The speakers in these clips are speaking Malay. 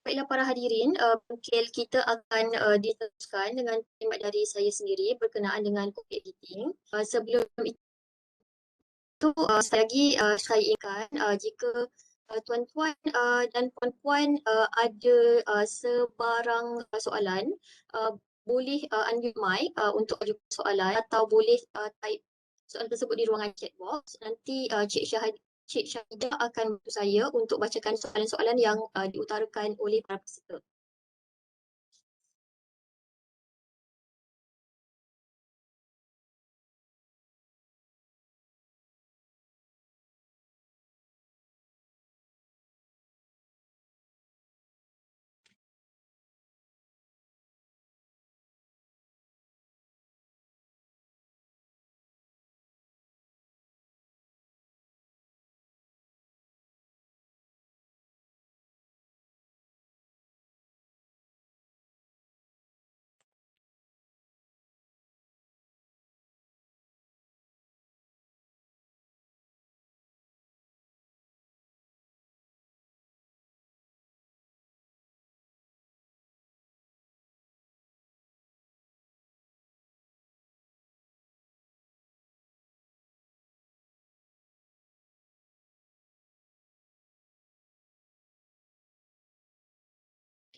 Baiklah para hadirin, mungkin kita akan diteruskan dengan khidmat dari saya sendiri berkenaan dengan copy editing. Sebelum itu, sekali lagi saya ingatkan jika tuan-tuan dan puan-puan ada sebarang soalan, uh, boleh unmute mic untuk ajukan soalan atau boleh type soalan tersebut di ruangan chat box. Nanti Cik Syahidah akan bantu saya untuk bacakan soalan-soalan yang diutarakan oleh para peserta.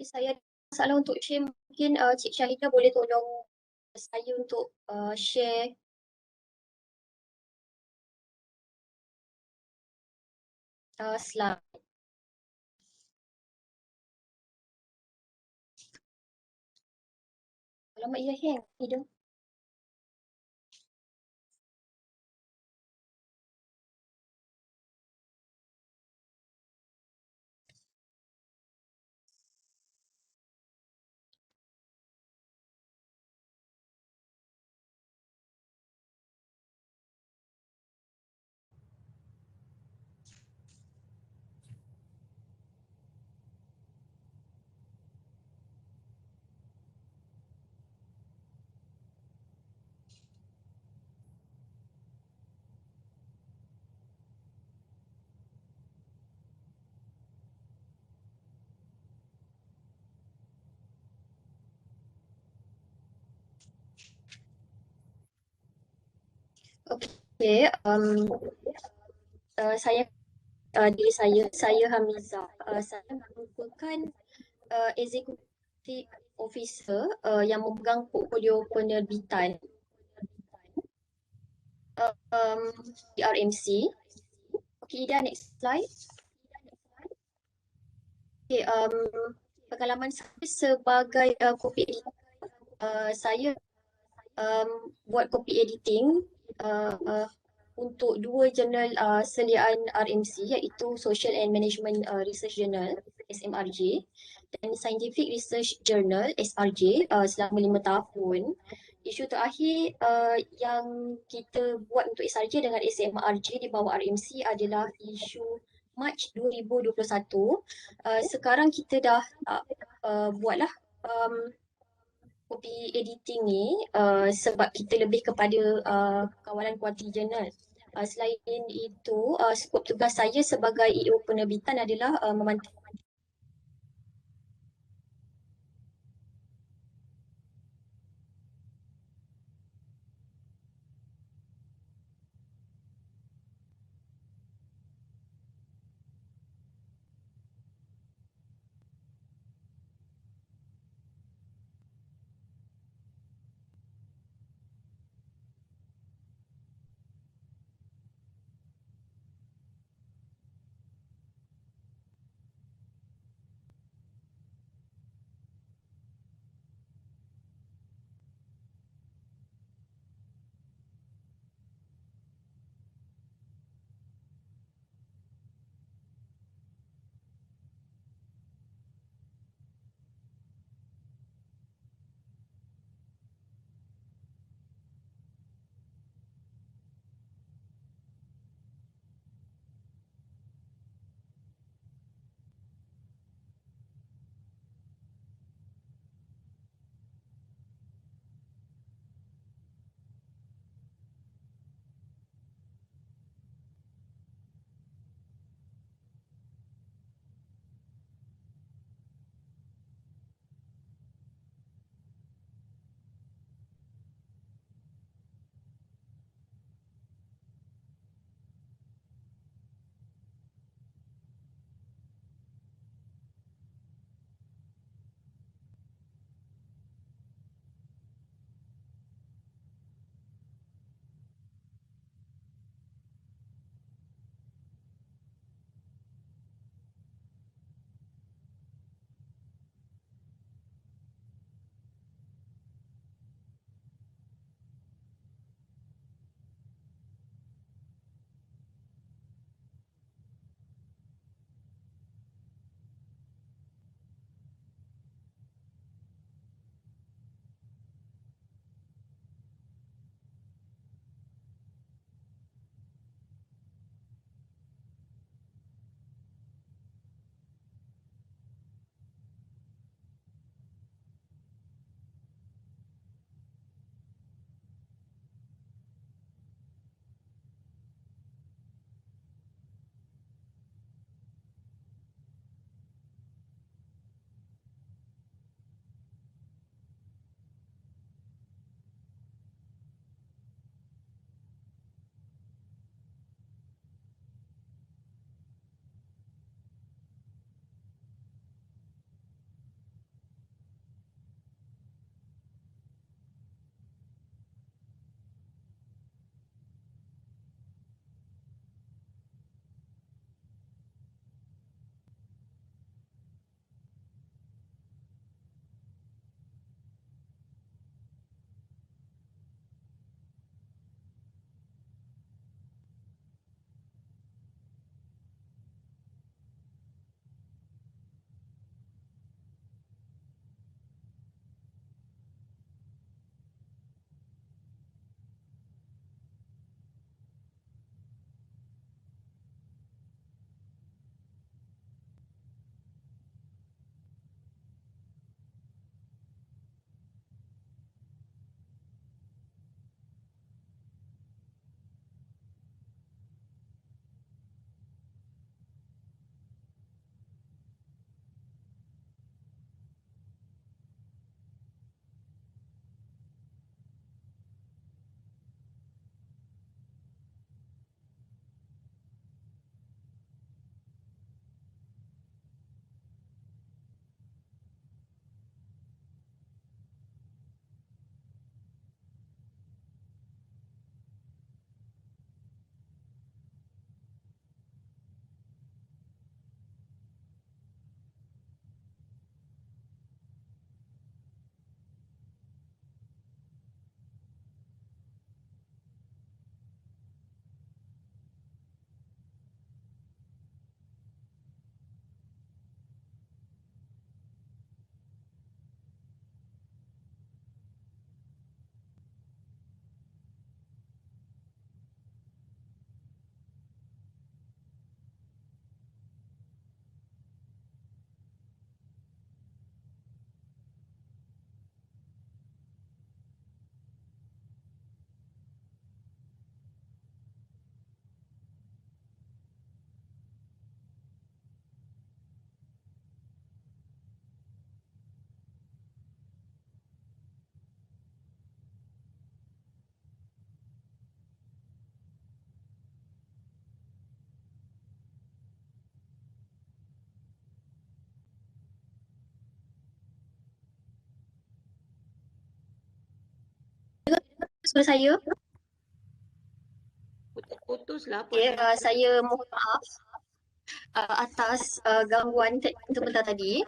Okay, saya ada masalah untuk share. Mungkin Cik Syahidah boleh tolong saya untuk share slide. Alamak, ia hang. Hidung. Okay, saya diri saya Hamiza. Saya merupakan executive officer yang memegang portfolio penerbitan di RMC. Okay, Ida, next slide. Okay, pengalaman saya sebagai copy editor, saya buat copy editing untuk dua jurnal seliaan RMC, iaitu Social and Management Research Journal SMRJ dan Scientific Research Journal SRJ selama 5 tahun. Isu terakhir yang kita buat untuk SRJ dengan SMRJ di bawah RMC adalah isu Mac 2021. Sekarang kita dah buatlah copy editing ni sebab kita lebih kepada kawalan kualiti jurnal. Selain itu, skop tugas saya sebagai EO penerbitan adalah memantau suara saya. Putus-putus lah Pak Okay, Syarifah. saya mohon maaf atas gangguan teknik sebentar tadi.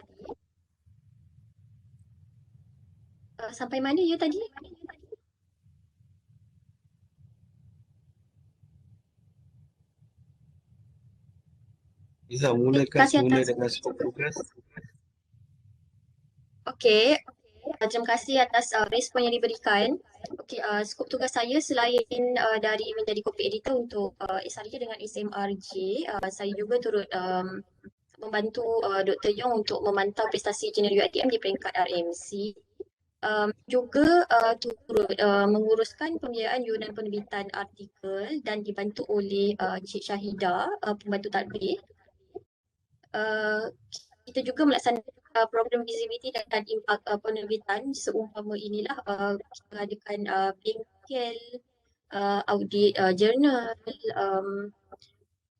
Sampai mana ya tadi? Iza, Terima mulakan kasih semula atas dengan skop tugas. Okey, terima kasih atas respon yang diberikan. Okey, skop tugas saya selain dari menjadi copy editor untuk SRJ dengan SMRJ, saya juga turut membantu Dr. Yong untuk memantau prestasi jurnal UiTM di peringkat RMC. Juga turut menguruskan pembiayaan yuran penerbitan artikel dan dibantu oleh Cik Syahida, pembantu tadbir. Kita juga melaksanakan program visibility dan impak penerbitan seumpama inilah kita adakan bengkel, audit jurnal,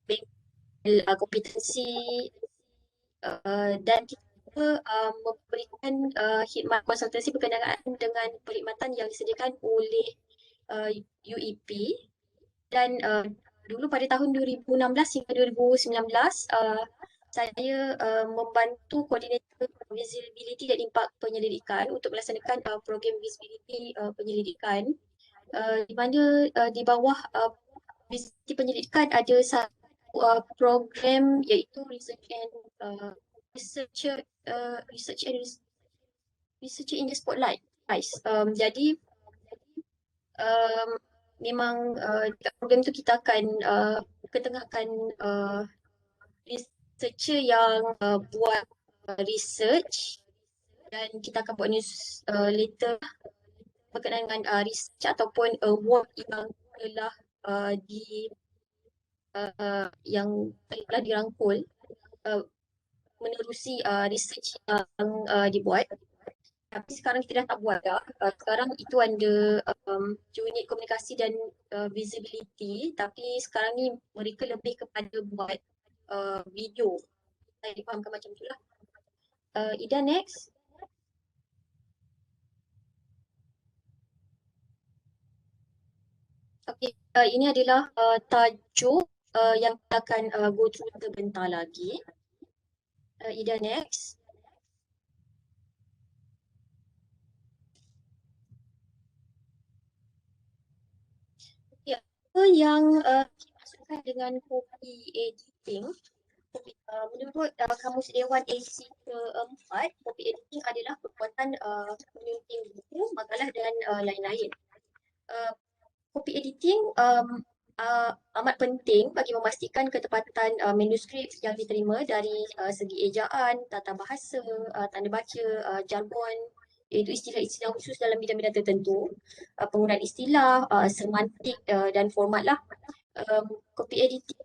bengkel kompetensi dan kita juga memberikan khidmat konsultasi berkenaan dengan perkhidmatan yang disediakan oleh UEP dan dulu pada tahun 2016 hingga 2019 saya membantu koordinator visibility dan impak penyelidikan untuk melaksanakan program visibility penyelidikan di mana di bawah visibility penyelidikan ada satu program iaitu research and researcher researcher in the spotlight. Jadi memang dekat program tu kita akan ketengahkan researcher yang buat research dan kita akan buat newsletter berkenaan dengan research ataupun award yang telah di yang telah dirangkul menerusi research yang dibuat. Tapi sekarang kita dah tak buat dah. Sekarang itu under unit komunikasi dan visibility. Tapi sekarang ni mereka lebih kepada buat video. Saya difahamkan macam tu lah. Ida next. Okay, ini adalah tajuk yang kita akan go through sebentar lagi. Ida next. Ya, apa yang dimaksudkan dengan copy editing? Menurut Kamus Dewan AC keempat, copy editing adalah perbuatan menyunting buku, makalah dan lain-lain. Copy editing amat penting bagi memastikan ketepatan manuskrip yang diterima dari segi ejaan, tata bahasa, tanda baca, jargon, iaitu istilah-istilah khusus dalam bidang-bidang tertentu, penggunaan istilah, semantik dan format lah. Copy editing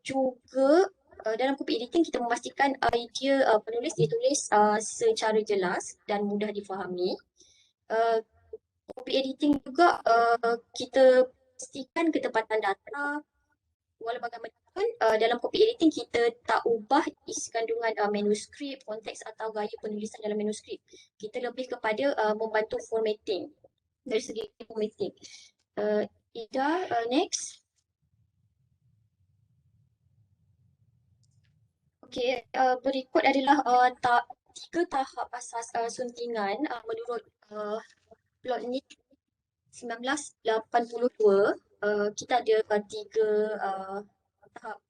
juga dalam copy editing kita memastikan idea penulis ditulis secara jelas dan mudah difahami. Copy editing juga kita pastikan ketepatan data. Walau bagaimanapun dalam copy editing kita tak ubah isi kandungan manuskrip, konteks atau gaya penulisan dalam manuskrip. Kita lebih kepada membantu formatting dari segi formatting. Ida, next. Okey, berikut adalah tiga tahap asas suntingan menurut Plotnik 1982. Kita ada tiga tahap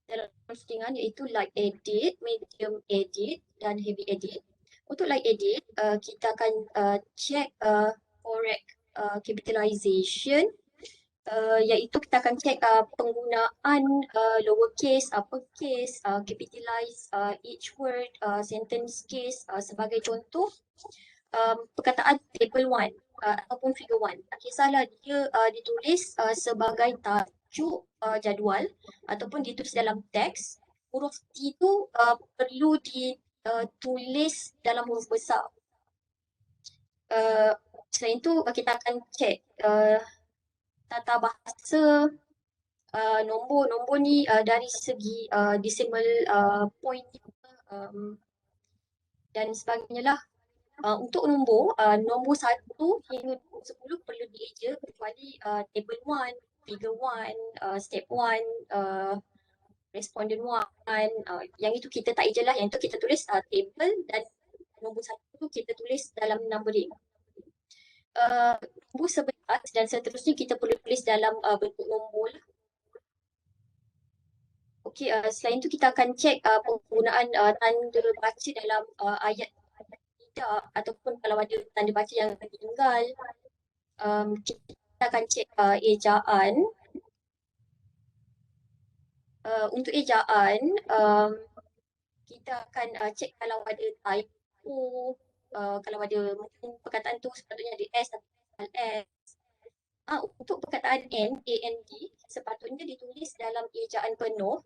dalam suntingan iaitu light edit, medium edit dan heavy edit. Untuk light edit, kita akan check correct capitalization, iaitu kita akan cek penggunaan lowercase, uppercase, capitalize each word, sentence case sebagai contoh perkataan table 1 ataupun figure 1. Tak kisahlah dia ditulis sebagai tajuk jadual ataupun ditulis dalam teks, huruf T tu perlu ditulis dalam huruf besar. Selain itu kita akan cek tata bahasa, nombor ni dari segi decimal point dan sebagainya lah. Untuk nombor 1 hingga nombor 10 perlu dieja kecuali table 1, figure 1, step 1, respondent 1. Yang itu kita tak eja lah, yang itu kita tulis table, dan nombor 1 tu kita tulis dalam numbering. Nombor 11 dan seterusnya kita perlu tulis dalam bentuk nombor lah. Okey, selain itu kita akan cek penggunaan tanda baca dalam ayat tidak, ataupun kalau ada tanda baca yang tertinggal. Kita akan cek ejaan. Untuk ejaan, kita akan cek kalau ada typo, kalau ada mungkin perkataan tu sepatutnya ada S atau S. Untuk perkataan AND, sepatutnya ditulis dalam ejaan penuh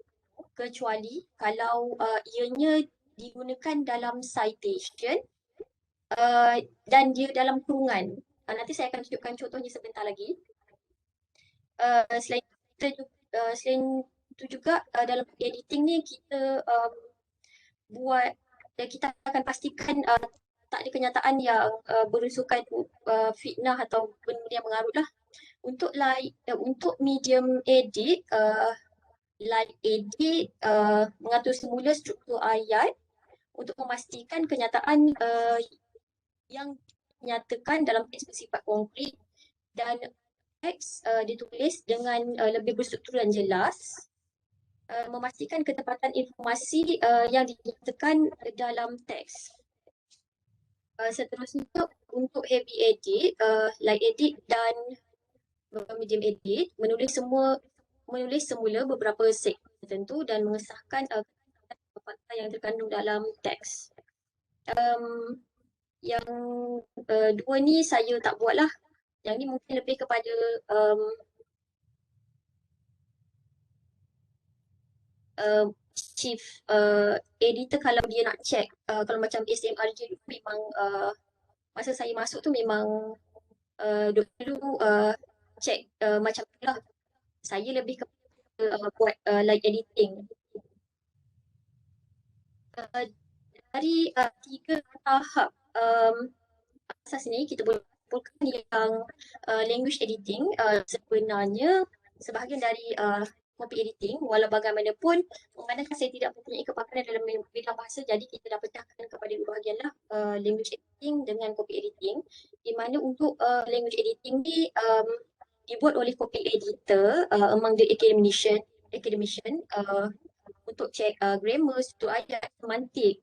kecuali kalau ianya digunakan dalam citation dan dia dalam kurungan. Nanti saya akan tunjukkan contohnya sebentar lagi. Selain itu juga dalam editing ni kita kita akan pastikan tak ada kenyataan yang berunsurkan fitnah atau benda yang mengarut lah. Untuk medium edit, light edit mengatur semula struktur ayat untuk memastikan kenyataan yang dinyatakan dalam teks bersifat konkret dan teks ditulis dengan lebih berstruktur dan jelas, memastikan ketepatan informasi yang dinyatakan dalam teks. Seterusnya untuk heavy edit, light edit dan medium edit, menulis semula beberapa segmen tertentu dan mengesahkan fakta yang terkandung dalam teks. Yang dua ni saya tak buat lah. Yang ni mungkin lebih kepada chief editor kalau dia nak check. Kalau macam SMRJ memang masa saya masuk tu memang dulu check macam tu lah. Saya lebih kepada buat light editing. Dari 3 tahap asas ni kita boleh simpulkan yang language editing sebenarnya sebahagian dari copy editing, walau bagaimanapun memandangkan saya tidak mempunyai kepakaran dalam bidang bahasa, jadi kita dah pecahkan kepada dua bahagian lah, language editing dengan copy editing, di mana untuk language editing ni dibuat oleh copy editor among the academician untuk cek grammar, struktur ayat, semantik.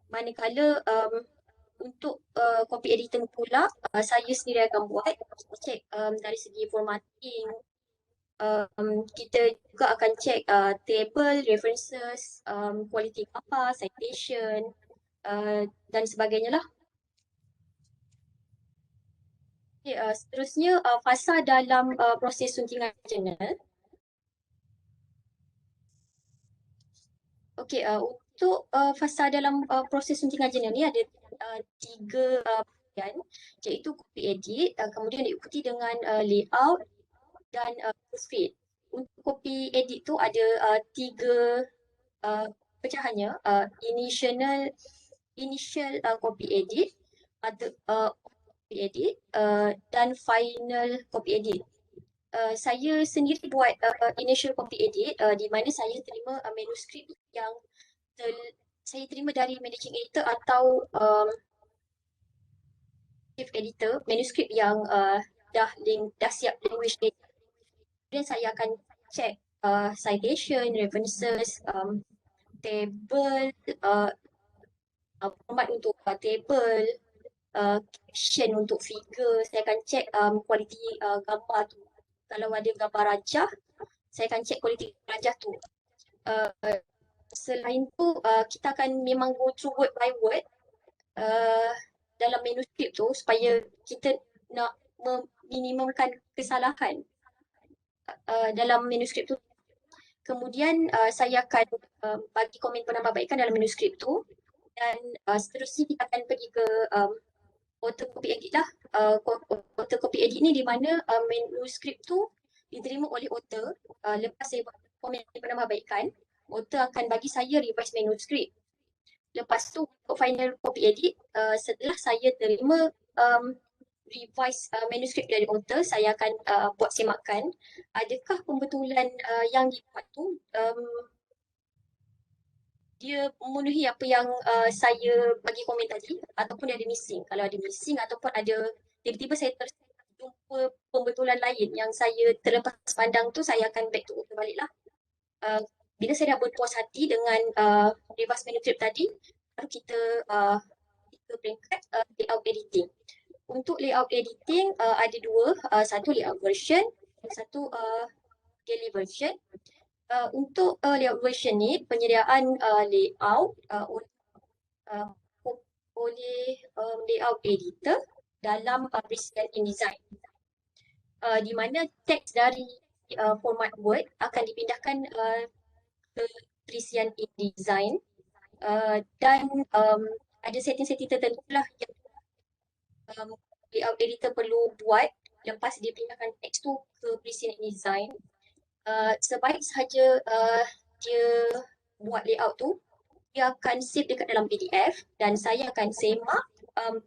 Manakala untuk copy editing pula saya sendiri akan buat cek dari segi formatting. Kita juga akan cek table, references, quality gambar, citation dan sebagainya lah. Okay, seterusnya fasa dalam proses suntingan jurnal. Okey, untuk fasa dalam proses suntingan jurnal ni ada 3 bahagian, iaitu copy edit, kemudian diikuti dengan layout dan proofread. Untuk copy edit tu ada 3 pecahannya, initial copy edit, ada copy edit dan final copy edit. Saya sendiri buat initial copy edit di mana saya terima manuskrip yang saya terima dari managing editor atau chief editor, manuskrip yang dah siap language edit. Kemudian saya akan check citation, references, table, format untuk table, caption untuk figure. Saya akan check kualiti gambar tu. Kalau ada gambar rajah, saya akan check kualiti rajah tu. Selain tu, kita akan memang go through word by word dalam manuskrip tu supaya kita nak meminimumkan kesalahan dalam manuskrip tu. Kemudian saya akan bagi komen penambahbaikan dalam manuskrip tu, dan seterusnya kita akan pergi ke author copy edit lah. Author copy edit ni di mana manuskrip tu diterima oleh author. Lepas saya buat komen penambahbaikan, author akan bagi saya revise manuskrip. Lepas tu untuk final copy edit, setelah saya terima revise manuskrip dari author, saya akan buat semakan adakah pembetulan yang dibuat tu dia memenuhi apa yang saya bagi komen tadi ataupun dia ada missing. Kalau ada missing ataupun ada tiba-tiba saya terjumpa pembetulan lain yang saya terlepas pandang tu, saya akan back to author balik lah. Bila saya dah berpuas hati dengan revise manuskrip tadi, baru kita peringkat layout editing. Untuk layout editing ada dua, satu layout version, satu daily version. Untuk layout version ni penyediaan layout oleh layout editor dalam Prescient InDesign, di mana teks dari format Word akan dipindahkan ke Prescient InDesign, dan ada setting-setting tertentu lah yang layout editor perlu buat lepas dia pindahkan teks tu ke Prescient InDesign. Sebaik sahaja dia buat layout tu, dia akan save dekat dalam PDF dan saya akan semak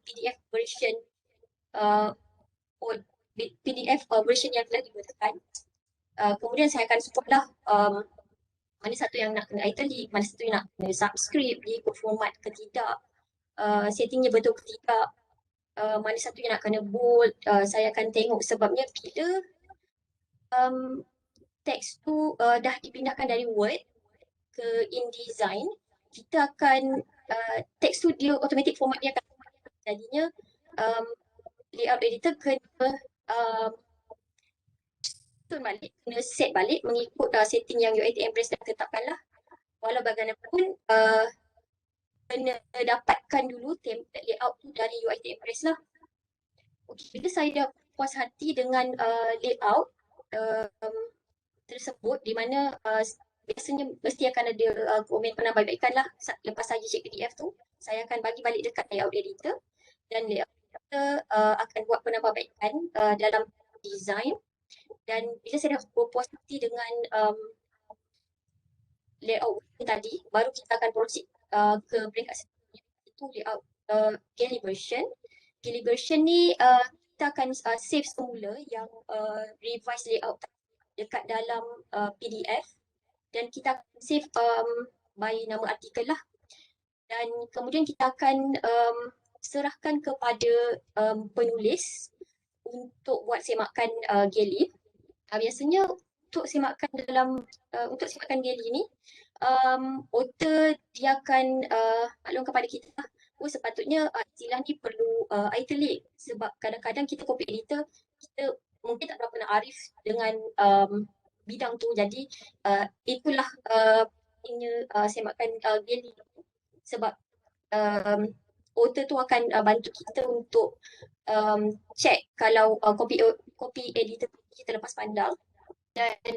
PDF version PDF version yang telah digunakan. Kemudian saya akan support lah mana satu yang nak kena italic, mana satu yang nak kena subscript, dia ikut format ke tidak, settingnya betul ke tidak, mana satu yang nak kena bold. Saya akan tengok sebabnya bila teks tu dah dipindahkan dari Word ke InDesign, kita akan teks tu dia automatic format dia akan jadinya layout editor kena balik, kena set balik mengikut setting yang UiT Empress dah tetapkan lah. Walau bagaimanapun kena dapatkan dulu template layout tu dari UiT Empress lah. Okay, bila saya dah puas hati dengan layout tersebut, di mana biasanya mesti akan ada komen penambahbaikan lah lepas saya check PDF tu, saya akan bagi balik dekat layout editor dan layout editor akan buat penambahbaikan dalam design. Dan bila saya dah berpuas hati dengan layout tadi, baru kita akan proceed ke peringkat seterusnya, itu layout Galley version. Galley version ni kita akan save semula yang revise layout dekat dalam PDF dan kita akan save by nama artikel lah. Dan kemudian kita akan serahkan kepada penulis untuk buat semakan Galley. Biasanya untuk semakan Galley ni, author dia akan maklum kepada kita sepatutnya istilah ni perlu italic, sebab kadang-kadang kita copy editor, kita mungkin tak berapa nak arif dengan bidang tu, jadi itulah semakan Galley, sebab author tu akan bantu kita untuk check kalau copy editor kita lepas pandang. Dan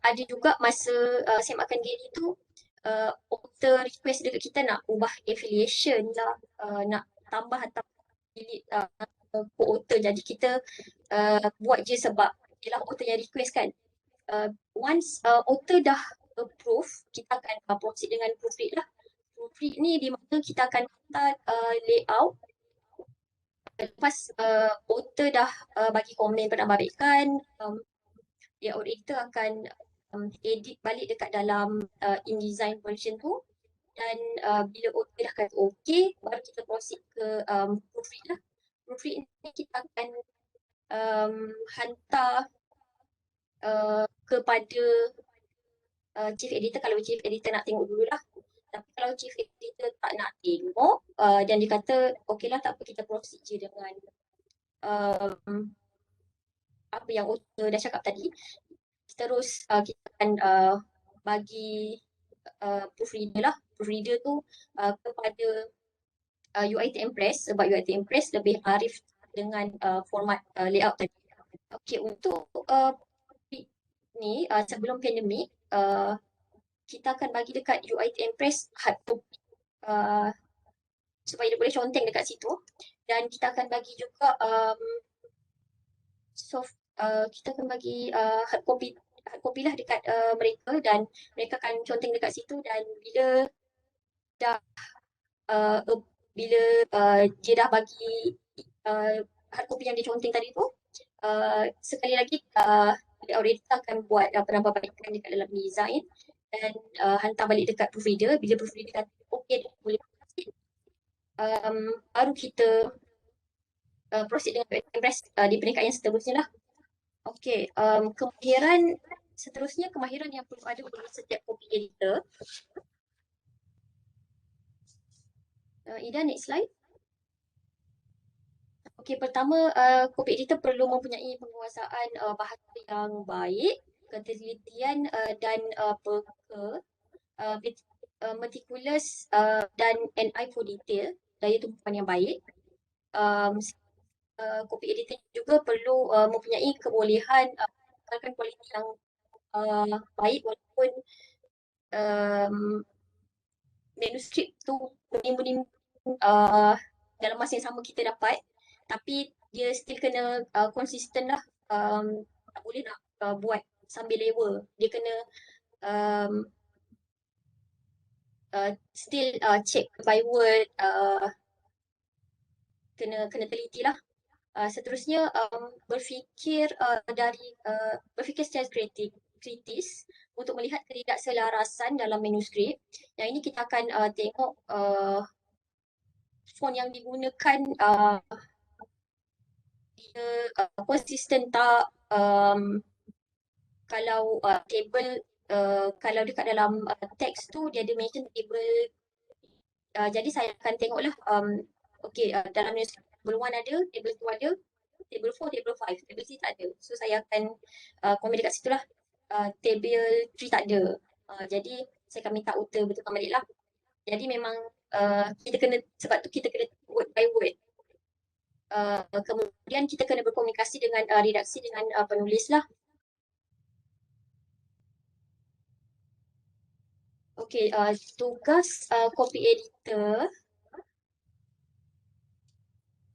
ada juga masa semakan Galley tu author request dekat kita nak ubah affiliation lah, nak tambah atau delete co-author. Jadi kita buat je sebab ialah author yang request kan. Once author dah approve, kita akan proceed dengan proofread lah. Proofread ni di mana kita akan hantar layout lepas author dah bagi komen penambahbaikan, layout editor akan edit balik dekat dalam InDesign version tu, dan bila author dah kata okay, baru kita proceed ke proofread lah. Proofread ni kita akan hantar kepada chief editor kalau chief editor nak tengok dululah. Tapi kalau chief editor tak nak tengok dan dia kata okay lah, tak apa, kita proceed je dengan apa yang author dah cakap tadi. Terus kita akan bagi proofreader tu kepada UiT Empress, sebab UiT Empress lebih arif dengan format layout tadi. Okay, untuk ni sebelum pandemik, kita akan bagi dekat UiT Empress hard copy supaya dia boleh conteng dekat situ, dan kita akan bagi juga kita akan bagi hard copy lah dekat mereka, dan mereka akan conteng dekat situ. Dan bila dah bila dia dah bagi hard copy yang diconteng tadi tu, sekali lagi auditor akan buat penambahbaikan dekat dalam design dan hantar balik dekat proofreader. Bila proofreader kata okey boleh proceed, baru kita proceed dengan impress di peringkat yang seterusnya lah. Okey, kemahiran seterusnya, kemahiran yang perlu ada bagi setiap copy editor. Ida, next slide. Okey, pertama copy editor perlu mempunyai penguasaan bahasa yang baik, ketelitian dan peka, meticulous dan an eye for detail, daya tumpuan yang baik. Copy editor juga perlu mempunyai kebolehan mengekalkan kualiti yang baik walaupun manuskrip tu berimbun-imbun dalam masa yang sama kita dapat, tapi dia still kena konsisten lah. Tak boleh nak buat sambil lewa. Dia kena still check by word, kena teliti lah. Seterusnya berfikir berfikir secara kritis untuk melihat ketidakselarasan dalam manuskrip. Yang ini kita akan tengok font yang digunakan dia konsisten tak, kalau table kalau dekat dalam teks tu dia ada mention table, jadi saya akan tengoklah okey dalam manuskrip table 1 ada, table 2 ada, table 4, table 5, table 3 tak ada. So saya akan komen dekat situ lah, table 3 tak ada. Jadi saya akan minta author betulkan balik lah. Jadi memang kita kena, sebab tu kita kena word by word. Kemudian kita kena berkomunikasi dengan redaksi dengan penulis lah. Okey, tugas copy editor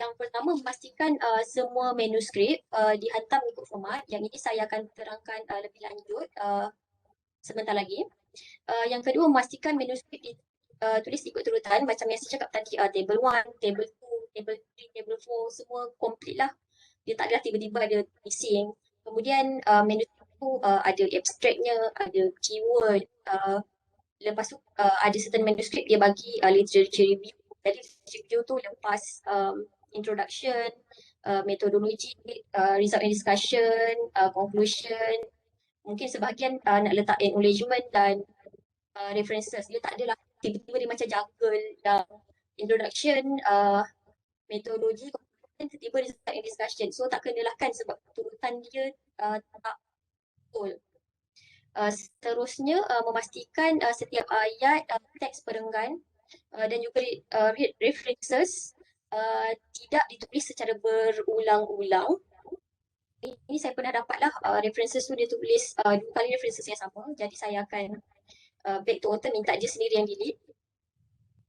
yang pertama memastikan semua manuskrip dihantar mengikut format. Yang ini saya akan terangkan lebih lanjut sebentar lagi. Yang kedua, memastikan manuskrip tulis ikut turutan macam yang saya cakap tadi, table 1, table 2, table 3, table 4 semua complete lah. Dia tak ada tiba-tiba ada missing. Kemudian manuskrip tu ada abstraknya, ada keyword. Lepas tu ada certain manuskrip dia bagi literature review. Jadi review tu lepas introduction, metodologi, result and discussion, conclusion. Mungkin sebahagian nak letak acknowledgement dan references. Dia tak adalah tiba-tiba dia macam jungle yang introduction, metodologi, tiba-tiba result and discussion. So tak kenalah kan sebab turutan dia tak betul. Seterusnya memastikan setiap ayat, teks perenggan dan juga references tidak ditulis secara berulang-ulang. Ini saya pernah dapatlah references tu dia tulis 2 kali references yang sama. Jadi saya akan back to author, minta dia sendiri yang delete.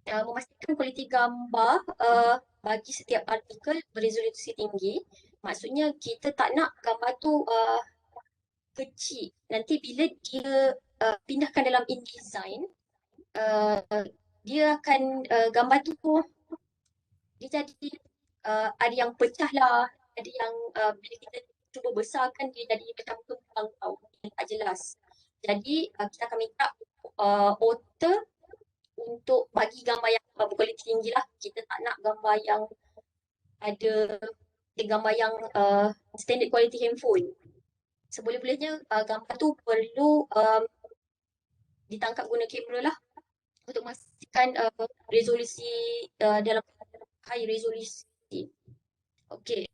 Memastikan kualiti gambar bagi setiap artikel beresolusi tinggi. Maksudnya kita tak nak gambar tu kecil. Nanti bila dia pindahkan dalam InDesign, dia akan gambar tu dia jadi ada yang pecah lah, ada yang bila kita cuba besarkan dia jadi macam tumpang tau, tak jelas. Jadi kita akan minta author untuk bagi gambar yang berkualiti tinggi lah. Kita tak nak gambar yang ada gambar yang standard quality handphone. Seboleh-bolehnya gambar tu perlu ditangkap guna kamera lah untuk memastikan resolusi dalam high resolusi. Okey,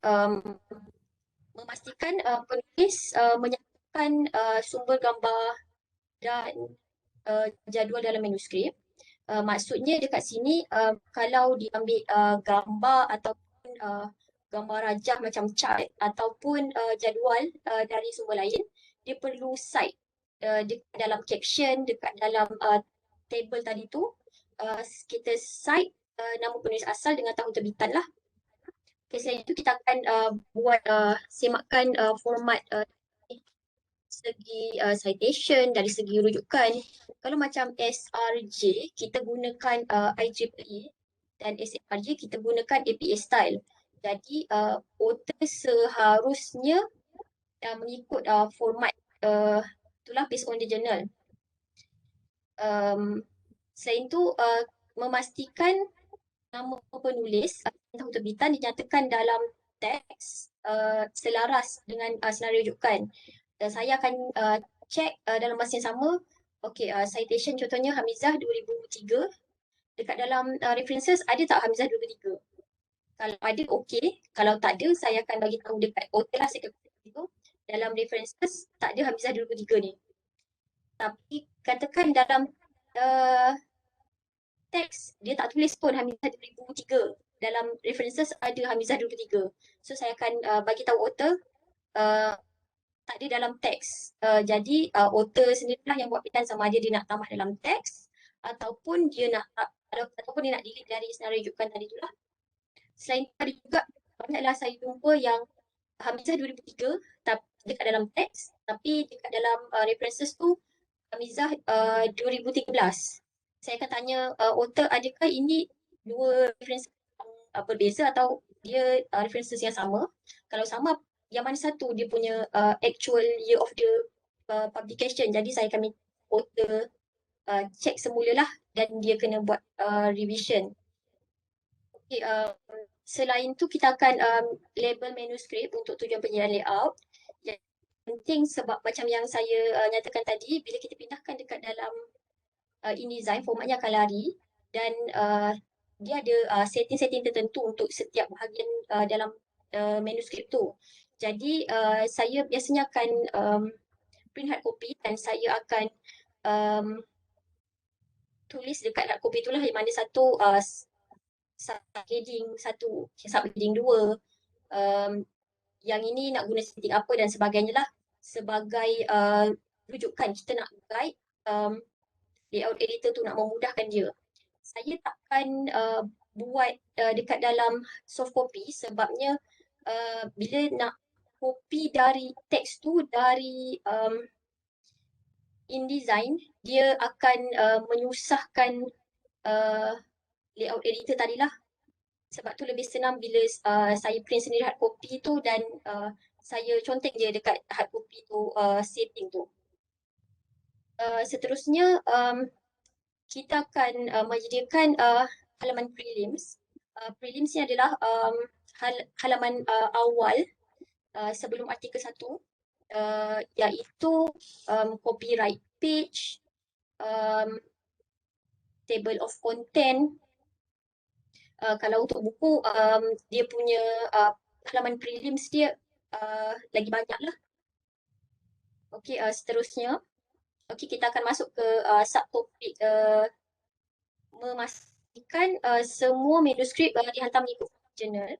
memastikan penulis menyatakan sumber gambar dan jadual dalam manuskrip. Maksudnya dekat sini kalau diambil gambar ataupun gambar rajah macam chart ataupun jadual dari sumber lain, dia perlu cite dekat dalam caption, dekat dalam table tadi tu, kita cite nama penulis asal dengan tahun terbitan lah. Okay, selain itu kita akan buat semakan format segi citation, dari segi rujukan. Kalau macam SRJ, kita gunakan IEEE dan SFRJ kita gunakan APA style. Jadi author seharusnya mengikut format itulah based on the journal. Selain itu memastikan nama penulis atau terbitan dinyatakan dalam teks selaras dengan senarai rujukan. Saya akan cek dalam masa yang sama. Okey, citation contohnya Hamizah 2003. Dekat dalam references ada tak Hamizah 2003? Kalau ada, okey. Kalau tak ada, saya akan bagi tahu dekat author lah, saya akan itu dalam references tak ada Hamizah 2003 ni. Tapi katakan dalam teks dia tak tulis pun Hamizah 2003. Dalam references ada Hamizah 2003. So saya akan bagi tahu author tak ada dalam teks. Jadi author sendirilah yang buat pilihan sama ada dia nak tambah dalam teks ataupun dia nak delete dari senarai rujukan tadi tu lah. Selain itu ada juga banyaklah saya jumpa yang Hamizah 2003 dekat dalam teks tapi dekat dalam references tu Hamizah 2013. Saya akan tanya author adakah ini dua references yang berbeza atau dia references yang sama. Kalau sama, yang mana satu dia punya actual year of the publication. Jadi saya akan minta author check semula lah dan dia kena buat revision. Okay, selain tu kita akan label manuskrip untuk tujuan penyiaran layout. Yang penting sebab macam yang saya nyatakan tadi, bila kita pindahkan dekat dalam InDesign, formatnya akan lari dan dia ada setting-setting tertentu untuk setiap bahagian dalam manuskrip tu. Jadi saya biasanya akan print hard copy dan saya akan tulis dekat hard copy itulah yang mana satu subheading 1, subheading 2, yang ini nak guna setting apa dan sebagainya lah. Sebagai rujukan kita nak guide layout editor tu nak memudahkan dia. Saya takkan buat dekat dalam soft copy sebabnya bila nak copy dari teks tu dari InDesign, dia akan menyusahkan layout editor tadilah. Sebab tu lebih senang bila saya print sendiri hard copy tu dan saya conteng je dekat hard copy tu setting tu. Seterusnya kita akan menyediakan halaman prelims. Prelims ni adalah halaman awal sebelum artikel 1, iaitu copyright page, table of content. Kalau untuk buku, dia punya halaman prelims dia lagi banyak lah. Okey, seterusnya. Okey, kita akan masuk ke subtopik memastikan semua manuskrip dihantar mengikut jurnal.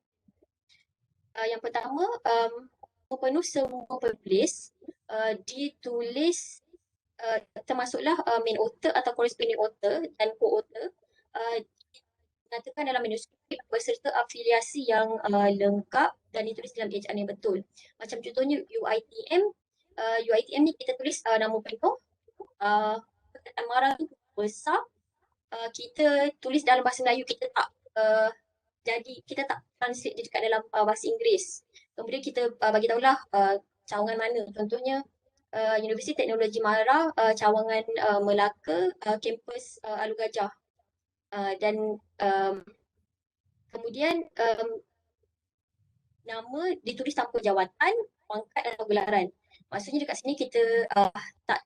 Yang pertama, penuh semua penulis ditulis termasuklah main author atau corresponding author dan co-author dinyatakan dalam manuskrip beserta afiliasi yang lengkap dan ditulis dalam ejaan yang betul. Macam contohnya UiTM. UiTM ni kita tulis nama penuh, perkataan marah tu besar, kita tulis dalam bahasa Melayu, kita tak jadi kita tak translate dia dekat dalam bahasa Inggeris. Kemudian kita bagi tahulah cawangan mana. Contohnya Universiti Teknologi Mara, cawangan Melaka, kampus Alur Gajah. Dan kemudian nama ditulis tanpa jawatan, pangkat atau gelaran. Maksudnya dekat sini kita tak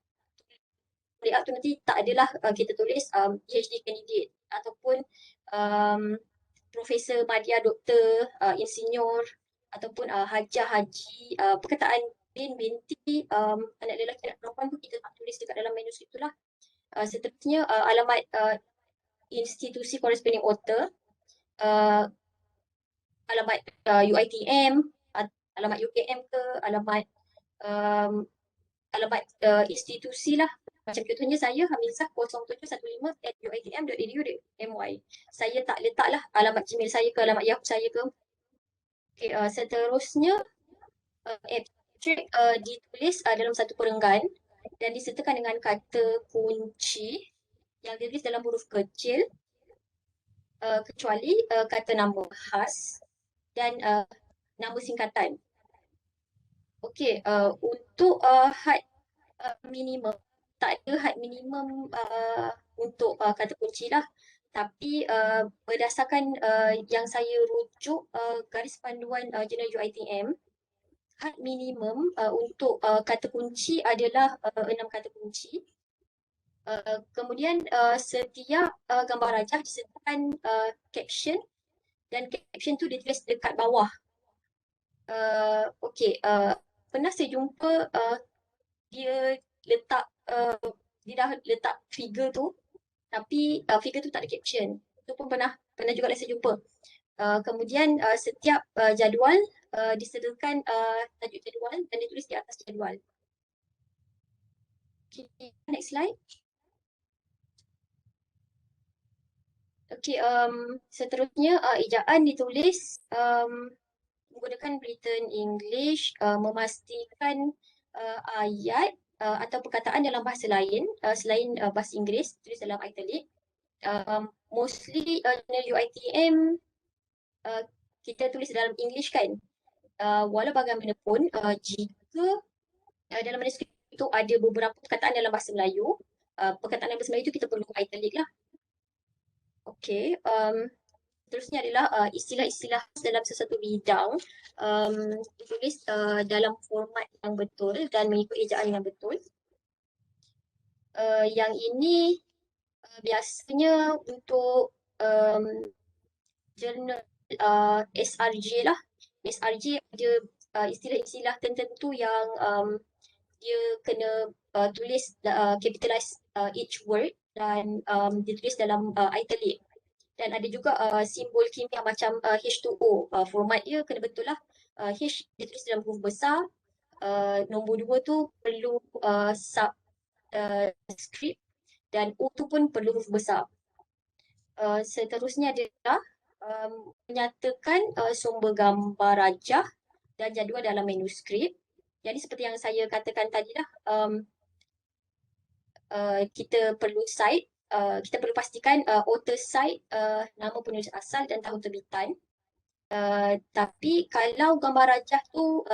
layout tu nanti tak adalah kita tulis PhD candidate ataupun Profesor Madya Doktor, Insinyur ataupun Hajah Haji, perkataan bin, binti, anak lelaki, anak perempuan tu kita tak tulis dekat dalam manuskrip tu lah. Seterusnya alamat institusi corresponding author, alamat UiTM, alamat UKM ke, alamat institusi lah. Macam contohnya saya Hamizah 0715@uitm.edu.my. Saya tak letaklah alamat Gmail saya ke alamat Yahoo saya ke. Okay, seterusnya Matric ditulis dalam satu perenggan dan disertakan dengan kata kunci yang ditulis dalam huruf kecil, kecuali kata nama khas dan nama singkatan. Okey, untuk had minimum, tak ada had minimum untuk kata kunci lah. Tapi berdasarkan yang saya rujuk garis panduan Jurnal UiTM, had minimum untuk kata kunci adalah 6 kata kunci. Kemudian setiap gambar rajah disertakan caption dan caption tu ditulis dekat bawah. Okey, pernah saya jumpa dia letak dia dah letak figure tu, tapi figure tu tak ada caption. Tu pun pernah juga saya jumpa. Kemudian setiap jadual disediakan tajuk jadual dan ditulis di atas jadual. Okay, next slide. Okay, seterusnya ejaan ditulis menggunakan written English, memastikan ayat atau perkataan dalam bahasa lain selain bahasa Inggeris tulis dalam italic. Mostly UiTM kita tulis dalam English kan. Walau bagaimanapun jika dalam manuskrip itu ada beberapa perkataan dalam bahasa Melayu, perkataan dalam bahasa Melayu itu kita perlu italic lah. Okay, seterusnya adalah istilah-istilah dalam sesuatu bidang ditulis dalam format yang betul dan mengikut ejaan yang betul. Yang ini biasanya untuk jurnal SRJ lah. SRJ ada istilah-istilah tertentu yang dia kena tulis capitalize each word dan ditulis dalam italic. Dan ada juga simbol kimia macam H2O. Format dia kena betul lah. H ditulis dalam huruf besar. Nombor 2 tu perlu subscript dan O tu pun perlu huruf besar. Seterusnya adalah menyatakan sumber gambar rajah dan jadual dalam manuskrip. Jadi seperti yang saya katakan tadi lah, kita perlu cite, kita perlu pastikan author cite nama penulis asal dan tahun terbitan. Tapi kalau gambar rajah tu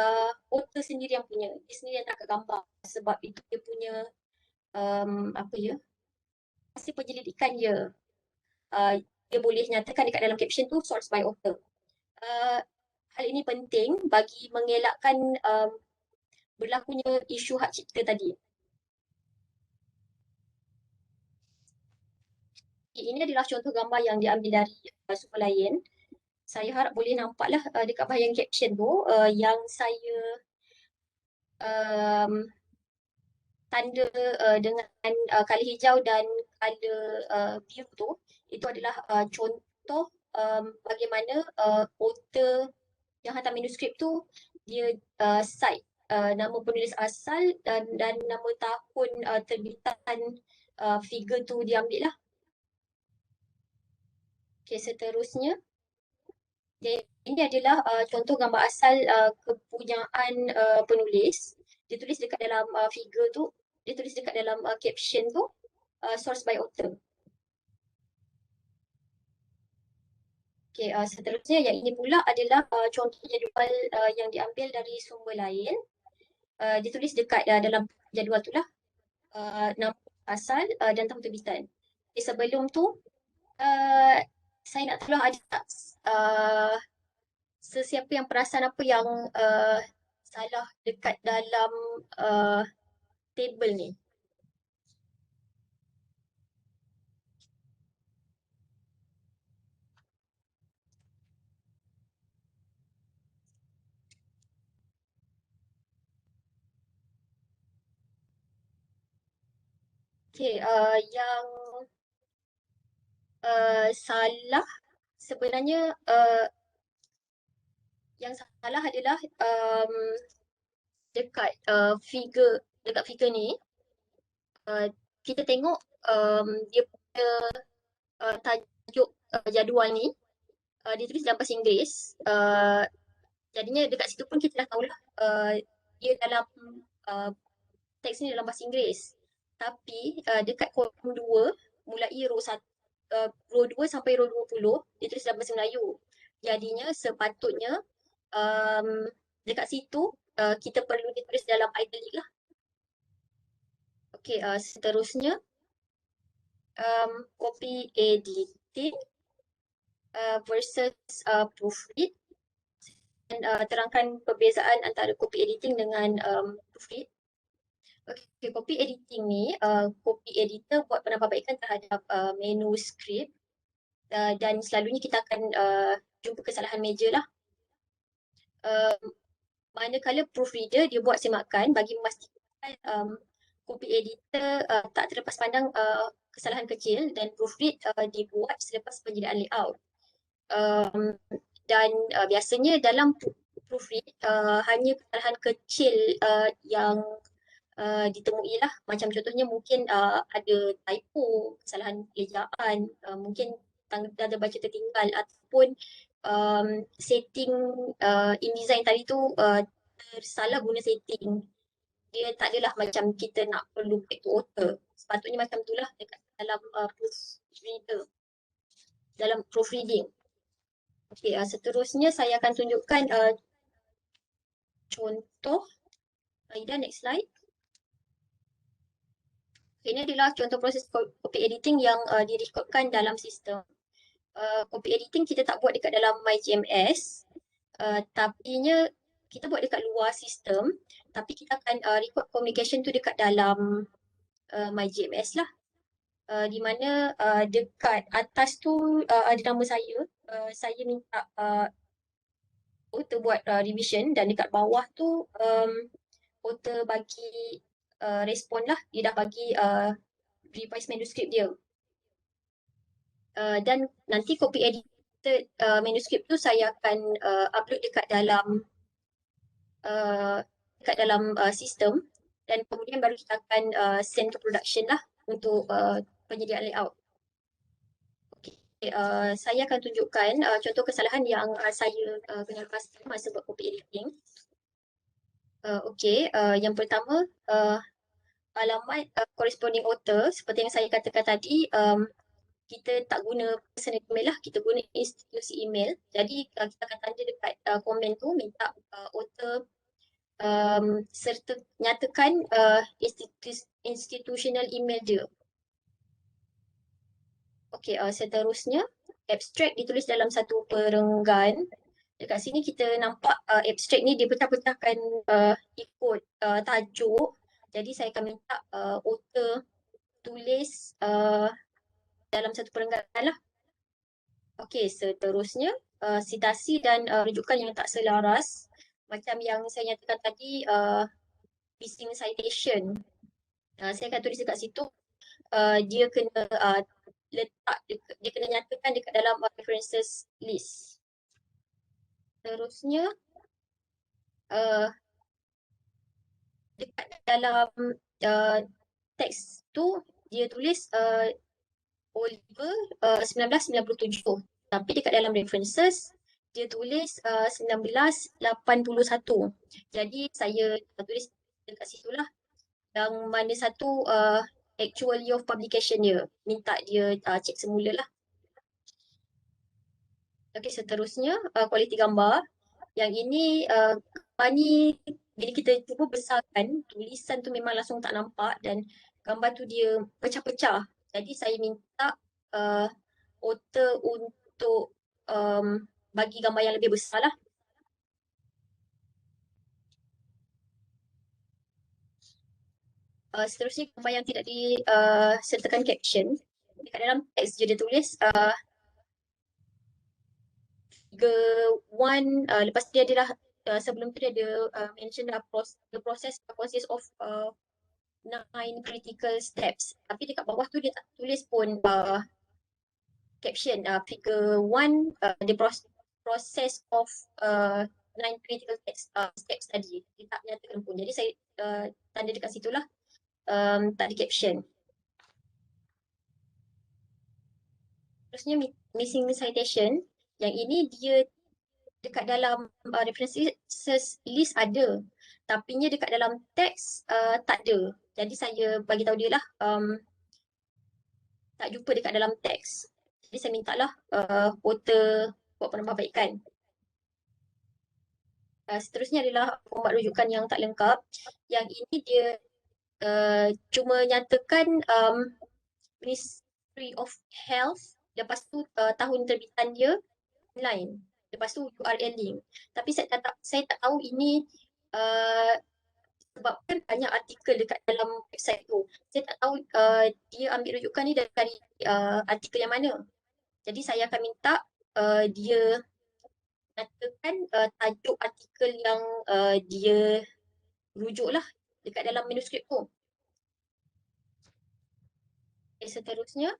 author sendiri yang punya, dia sendiri yang nak gambar sebab itu dia punya hasil penyelidikan dia. Dia boleh nyatakan dekat dalam caption tu source by author. Hal ini penting bagi mengelakkan berlakunya isu hak cipta tadi. Ini adalah contoh gambar yang diambil dari sumber lain. Saya harap boleh nampaklah dekat bahagian caption tu yang saya tanda dengan color hijau dan color biru tu. Itu adalah contoh bagaimana author yang hantar manuskrip tu dia cite nama penulis asal dan nama tahun terbitan figure tu diambil lah. Okay, seterusnya. Ini adalah contoh gambar asal kepunyaan penulis. Ditulis dekat dalam figure tu, ditulis dekat dalam caption tu, source by author. Okay, seterusnya yang ini pula adalah contoh jadual yang diambil dari sumber lain. Ditulis dekat dalam jadual tu lah, nama asal dan tahun terbitan. Okay, sebelum tu, saya nak tolong ada tak sesiapa yang perasan apa yang salah dekat dalam table ni. Okay, yang salah sebenarnya yang salah adalah dekat figure ni kita tengok dia punya tajuk jadual ni ditulis dalam bahasa Inggeris. Jadinya dekat situ pun kita dah tahulah dia dalam teks ni dalam bahasa Inggeris. Tapi dekat kolom 2, mulai row 2 sampai row 20, dia tulis dalam bahasa Melayu. Jadinya sepatutnya dekat situ kita perlu ditulis dalam italic lah. Okey, seterusnya copy editing versus proofread, dan terangkan perbezaan antara copy editing dengan proofread. Okay, copy editing ni, copy editor buat penambahbaikan terhadap manuskrip, dan selalunya kita akan jumpa kesalahan meja lah. Manakala proofreader dia buat semakan bagi memastikan copy editor tak terlepas pandang kesalahan kecil, dan proofread dibuat selepas penyediaan layout. Dan biasanya dalam proofread hanya kesalahan kecil yang ditemui lah. Macam contohnya mungkin ada typo, kesalahan ejaan, mungkin tanda baca tertinggal, ataupun setting InDesign tadi tu tersalah guna setting. Dia tak adalah macam kita nak perlu back to author. Sepatutnya macam itulah dekat dalam proofreader, dalam proofreading. Okay, seterusnya saya akan tunjukkan contoh. Aida, next slide. Ini adalah contoh proses copy editing yang direkodkan dalam sistem. Copy editing kita tak buat dekat dalam MyGMS, tapinya kita buat dekat luar sistem, tapi kita akan record communication tu dekat dalam MyGMS lah. Di mana dekat atas tu ada nama saya. Saya minta author buat revision, dan dekat bawah tu author bagi respon lah. Dia dah bagi revise manuskrip dia. Dan nanti copy edited manuskrip tu saya akan upload dekat dalam sistem, dan kemudian baru kita akan send to production lah untuk penyediaan layout. Okay. Saya akan tunjukkan contoh kesalahan yang saya kena lepaskan masa buat copy editing. Yang pertama, alamat corresponding author, seperti yang saya katakan tadi, kita tak guna personal email lah, kita guna institusi email. Jadi kita akan tanda dekat komen tu, minta author serta nyatakan institutional email dia. Okey, seterusnya abstract ditulis dalam satu perenggan. Dekat sini kita nampak abstract ni dipecah-pecahkan ikut tajuk. Jadi saya akan minta author tulis dalam satu perenggan lah. Okey, seterusnya sitasi dan rujukan yang tak selaras. Macam yang saya nyatakan tadi, missing citation. Saya akan tulis dekat situ, dia kena dia kena nyatakan dekat dalam references list. Seterusnya, dekat dalam teks tu dia tulis Oliver 1997, tapi dekat dalam references dia tulis 1981. Jadi saya tulis dekat situlah yang mana satu actual year of publication dia. Minta dia cek semula lah. Okey, seterusnya kualiti gambar. Yang ini gambar ni bila kita cuba besarkan, tulisan tu memang langsung tak nampak, dan gambar tu dia pecah-pecah. Jadi saya minta author untuk bagi gambar yang lebih besar lah. Seterusnya gambar yang tidak disertakan caption. Dekat dalam teks je dia tulis figure 1, lepas tu dia adalah sebelum tu dia ada mention the process consists of 9 critical steps. Tapi dekat bawah tu dia tak tulis pun caption. Figure 1, the process of 9 critical steps tadi. Dia tak nyatakan pun. Jadi saya tanda dekat situlah tak ada caption. Terusnya missing citation. Yang ini dia dekat dalam references list ada, tapinya dekat dalam teks tak ada. Jadi saya bagi tahu dia lah tak jumpa dekat dalam teks. Jadi saya mintalah porter buat penambahbaikan. Seterusnya adalah format rujukan yang tak lengkap. Yang ini dia cuma nyatakan Ministry of Health, lepas tu tahun terbitan dia online, lepas tu URL link. Tapi saya tak tahu ini sebabkan banyak artikel dekat dalam website tu. Saya tak tahu dia ambil rujukan ni dari artikel yang mana. Jadi saya akan minta dia nyatakan tajuk artikel yang dia rujuk lah dekat dalam manuskrip tu. Okay, seterusnya,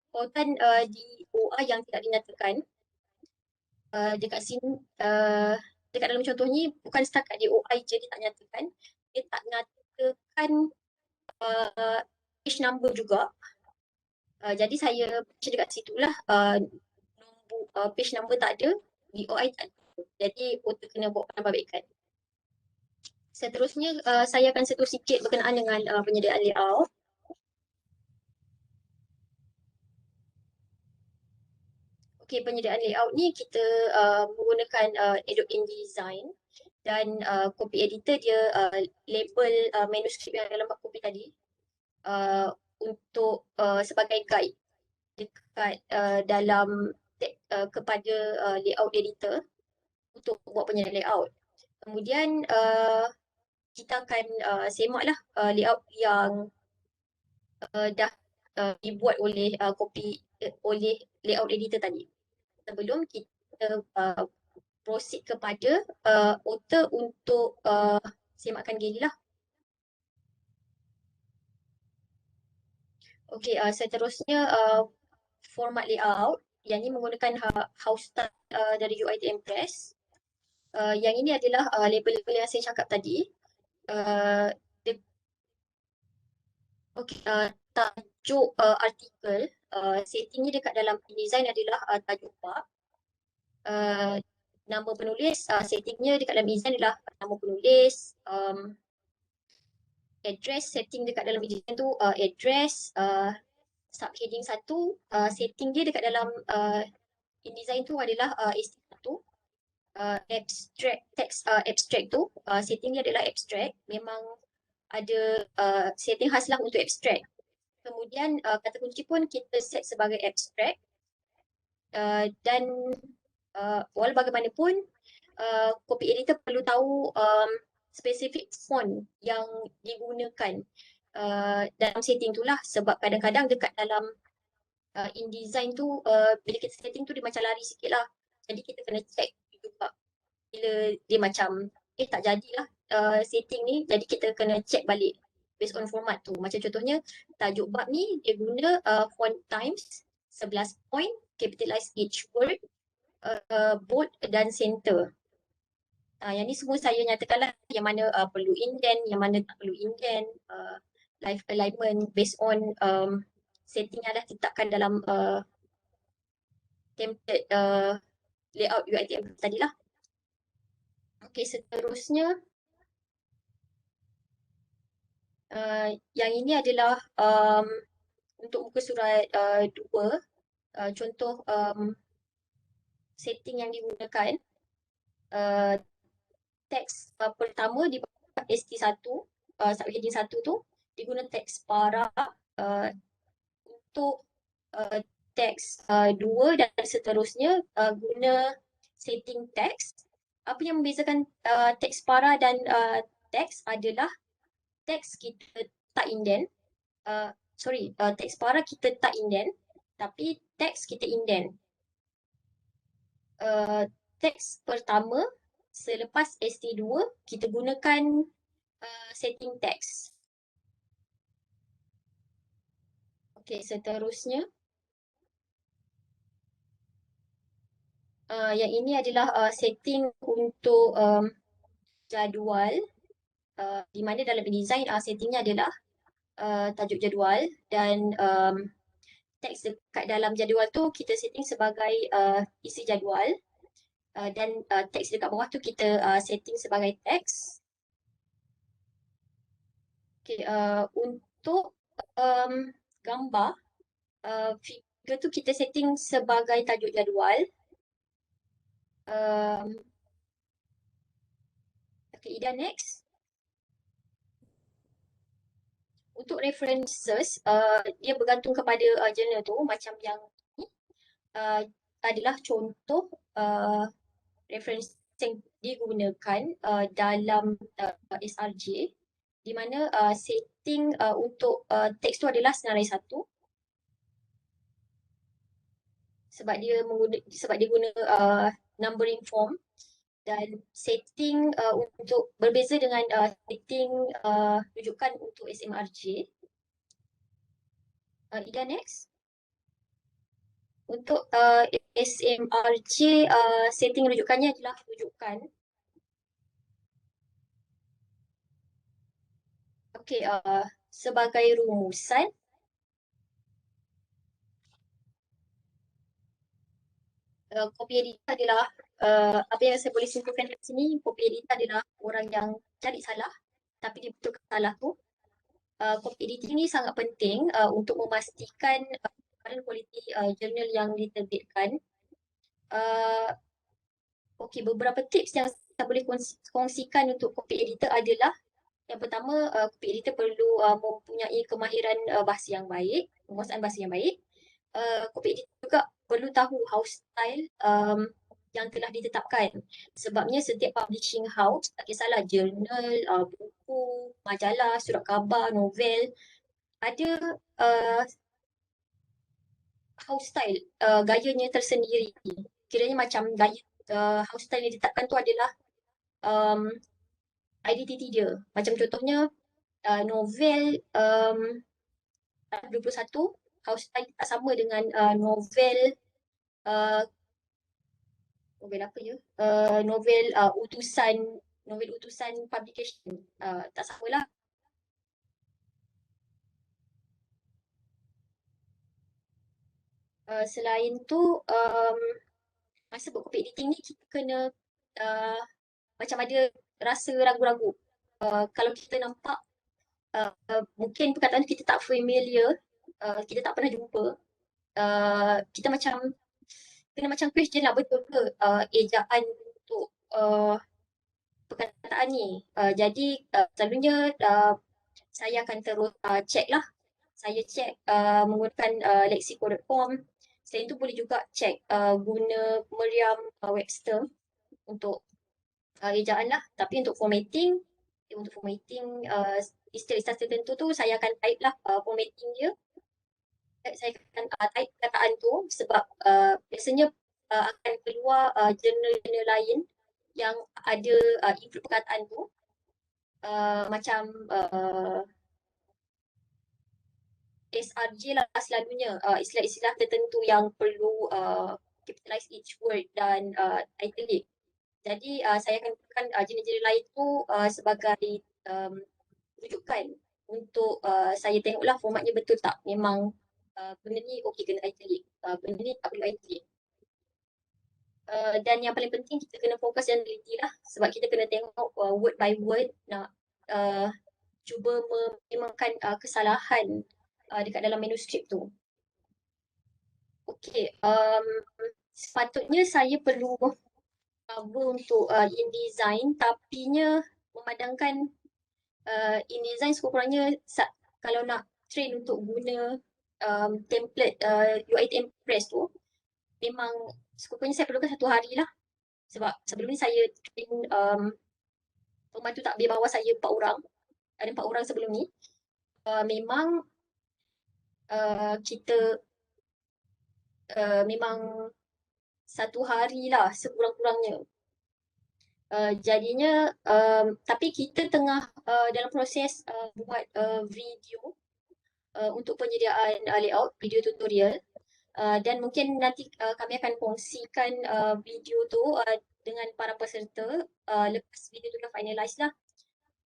pautan di OA yang tidak dinyatakan. Dekat sini, dekat dalam contoh ni, bukan setakat di OI je dia tak nyatakan, dia tak nyatakan page number juga. Jadi saya baca dekat situ lah, page number tak ada, di OI tak ada. Jadi author kena buat penambahbaikan. Seterusnya, saya akan sentuh sikit berkenaan dengan penyediaan layout. Okay, penyediaan layout ni kita menggunakan Adobe InDesign dan copy editor dia label manuskrip yang dalam copy tadi untuk sebagai guide dekat dalam kepada layout editor untuk buat penyediaan layout. Kemudian kita akan semaklah layout yang dah dibuat oleh oleh layout editor tadi. Sebelum kita proceed kepada author untuk semakkan gini lah. Okey, seterusnya format layout. Yang ini menggunakan house style dari UiTM Press. Yang ini adalah label-label yang saya cakap tadi. Okey, tajuk artikel, settingnya dekat dalam InDesign adalah tajuk bab. Nama penulis, settingnya dekat dalam InDesign adalah nama penulis. Address, setting dekat dalam InDesign tu address. Subheading 1, setting dia dekat dalam InDesign tu adalah ST1. Abstract, text abstract tu, setting dia adalah abstract. Memang ada setting khas lah untuk abstract. Kemudian kata kunci pun kita set sebagai abstract. Dan walau bagaimanapun, copy editor perlu tahu spesifik font yang digunakan dalam setting tu lah, sebab kadang-kadang dekat dalam InDesign tu bila kita setting tu dia macam lari sikit lah, jadi kita kena check juga bila dia macam tak jadilah setting ni, jadi kita kena check balik based on format tu. Macam contohnya tajuk bab ni dia guna font Times 11 point, capitalize each word, bold dan center. Yang ni semua saya nyatakanlah yang mana perlu indent, yang mana tak perlu indent, live alignment based on setting yang dah ditetapkan dalam template layout UiTM tadi lah. Okay, seterusnya yang ini adalah untuk muka surat 2, contoh setting yang digunakan. Teks pertama di bawah ST1, subheading 1 tu, diguna teks para. Untuk teks 2 dan seterusnya guna setting teks. Apa yang membezakan teks para dan teks adalah teks kita tak indent. Teks para kita tak indent, tapi teks kita indent. Teks pertama selepas ST2 kita gunakan setting teks. Okey, seterusnya yang ini adalah setting untuk jadual, di mana dalam InDesign settingnya adalah tajuk jadual dan teks dekat dalam jadual tu kita setting sebagai isi jadual. Dan teks dekat bawah tu kita setting sebagai teks. Okay, untuk gambar, figure tu kita setting sebagai tajuk jadual. Okay, Ida next. Untuk references, dia bergantung kepada journal tu, macam yang ni adalah contoh reference yang digunakan dalam SRJ, di mana setting untuk teks tu adalah senarai satu, sebab dia guna numbering form, dan setting untuk berbeza dengan setting rujukan untuk SMRJ. Ida next. Untuk SMRJ, setting rujukannya adalah rujukan. Okay, sebagai rumusan, copy editor adalah, apa yang saya boleh simpulkan kat sini, copy editor adalah orang yang cari salah, tapi dia betulkan salah tu. Copy editing ni sangat penting untuk memastikan kualiti jurnal yang diterbitkan. Okey, beberapa tips yang saya boleh kongsikan untuk copy editor adalah, yang pertama, copy editor perlu mempunyai kemahiran bahasa yang baik, penguasaan bahasa yang baik. Copy editor juga perlu tahu house style yang telah ditetapkan. Sebabnya setiap publishing house, tak kisahlah jurnal, buku, majalah, surat khabar, novel, ada house style, gayanya tersendiri. Kiranya macam gaya house style yang ditetapkan tu adalah identiti dia. Macam contohnya novel 21, house style tak sama dengan novel novel apa ya? Novel utusan publication. Tak samalah. Selain tu, masa buat copy editing ni kita kena macam ada rasa ragu-ragu. Kalau kita nampak mungkin perkataan kita tak familiar, kita tak pernah jumpa, kita macam kena macam question lah, betul ke ejaan untuk perkataan ni. Jadi selalunya saya akan terus check lah. Saya check menggunakan lexicon.com. Selain tu boleh juga check guna Merriam-Webster untuk ejaan lah. Tapi untuk formatting istilah-istilah tertentu tu saya akan type lah formatting dia. Saya akan type perkataan tu sebab biasanya akan keluar jurnal-jurnal lain yang ada include perkataan tu, macam SRJ lah selalunya, istilah-istilah tertentu yang perlu capitalize each word dan italic. Jadi saya akan gunakan jenis-jenis lain tu sebagai rujukan untuk saya tengoklah formatnya betul tak. Memang benda ni okey kena italic, benda ni tak perlu italic. Dan yang paling penting kita kena fokus dan teliti lah, sebab kita kena tengok word by word, nak cuba meminimalkan kesalahan dekat dalam manuskrip tu. Okey, sepatutnya saya perlu cover untuk InDesign, tapinya memandangkan InDesign sekurang-kurangnya kalau nak train untuk guna template UI Impress tu, memang sekurang-kurangnya saya perlukan 1 hari lah. Sebab sebelum ni saya train pembantu takbir bawah saya 4 orang. Ada 4 orang sebelum ni. Memang kita memang 1 hari lah sekurang-kurangnya. Jadinya tapi kita tengah dalam proses buat video untuk penyediaan layout, video tutorial, dan mungkin nanti kami akan kongsikan video tu dengan para peserta lepas video tu dah finalize lah.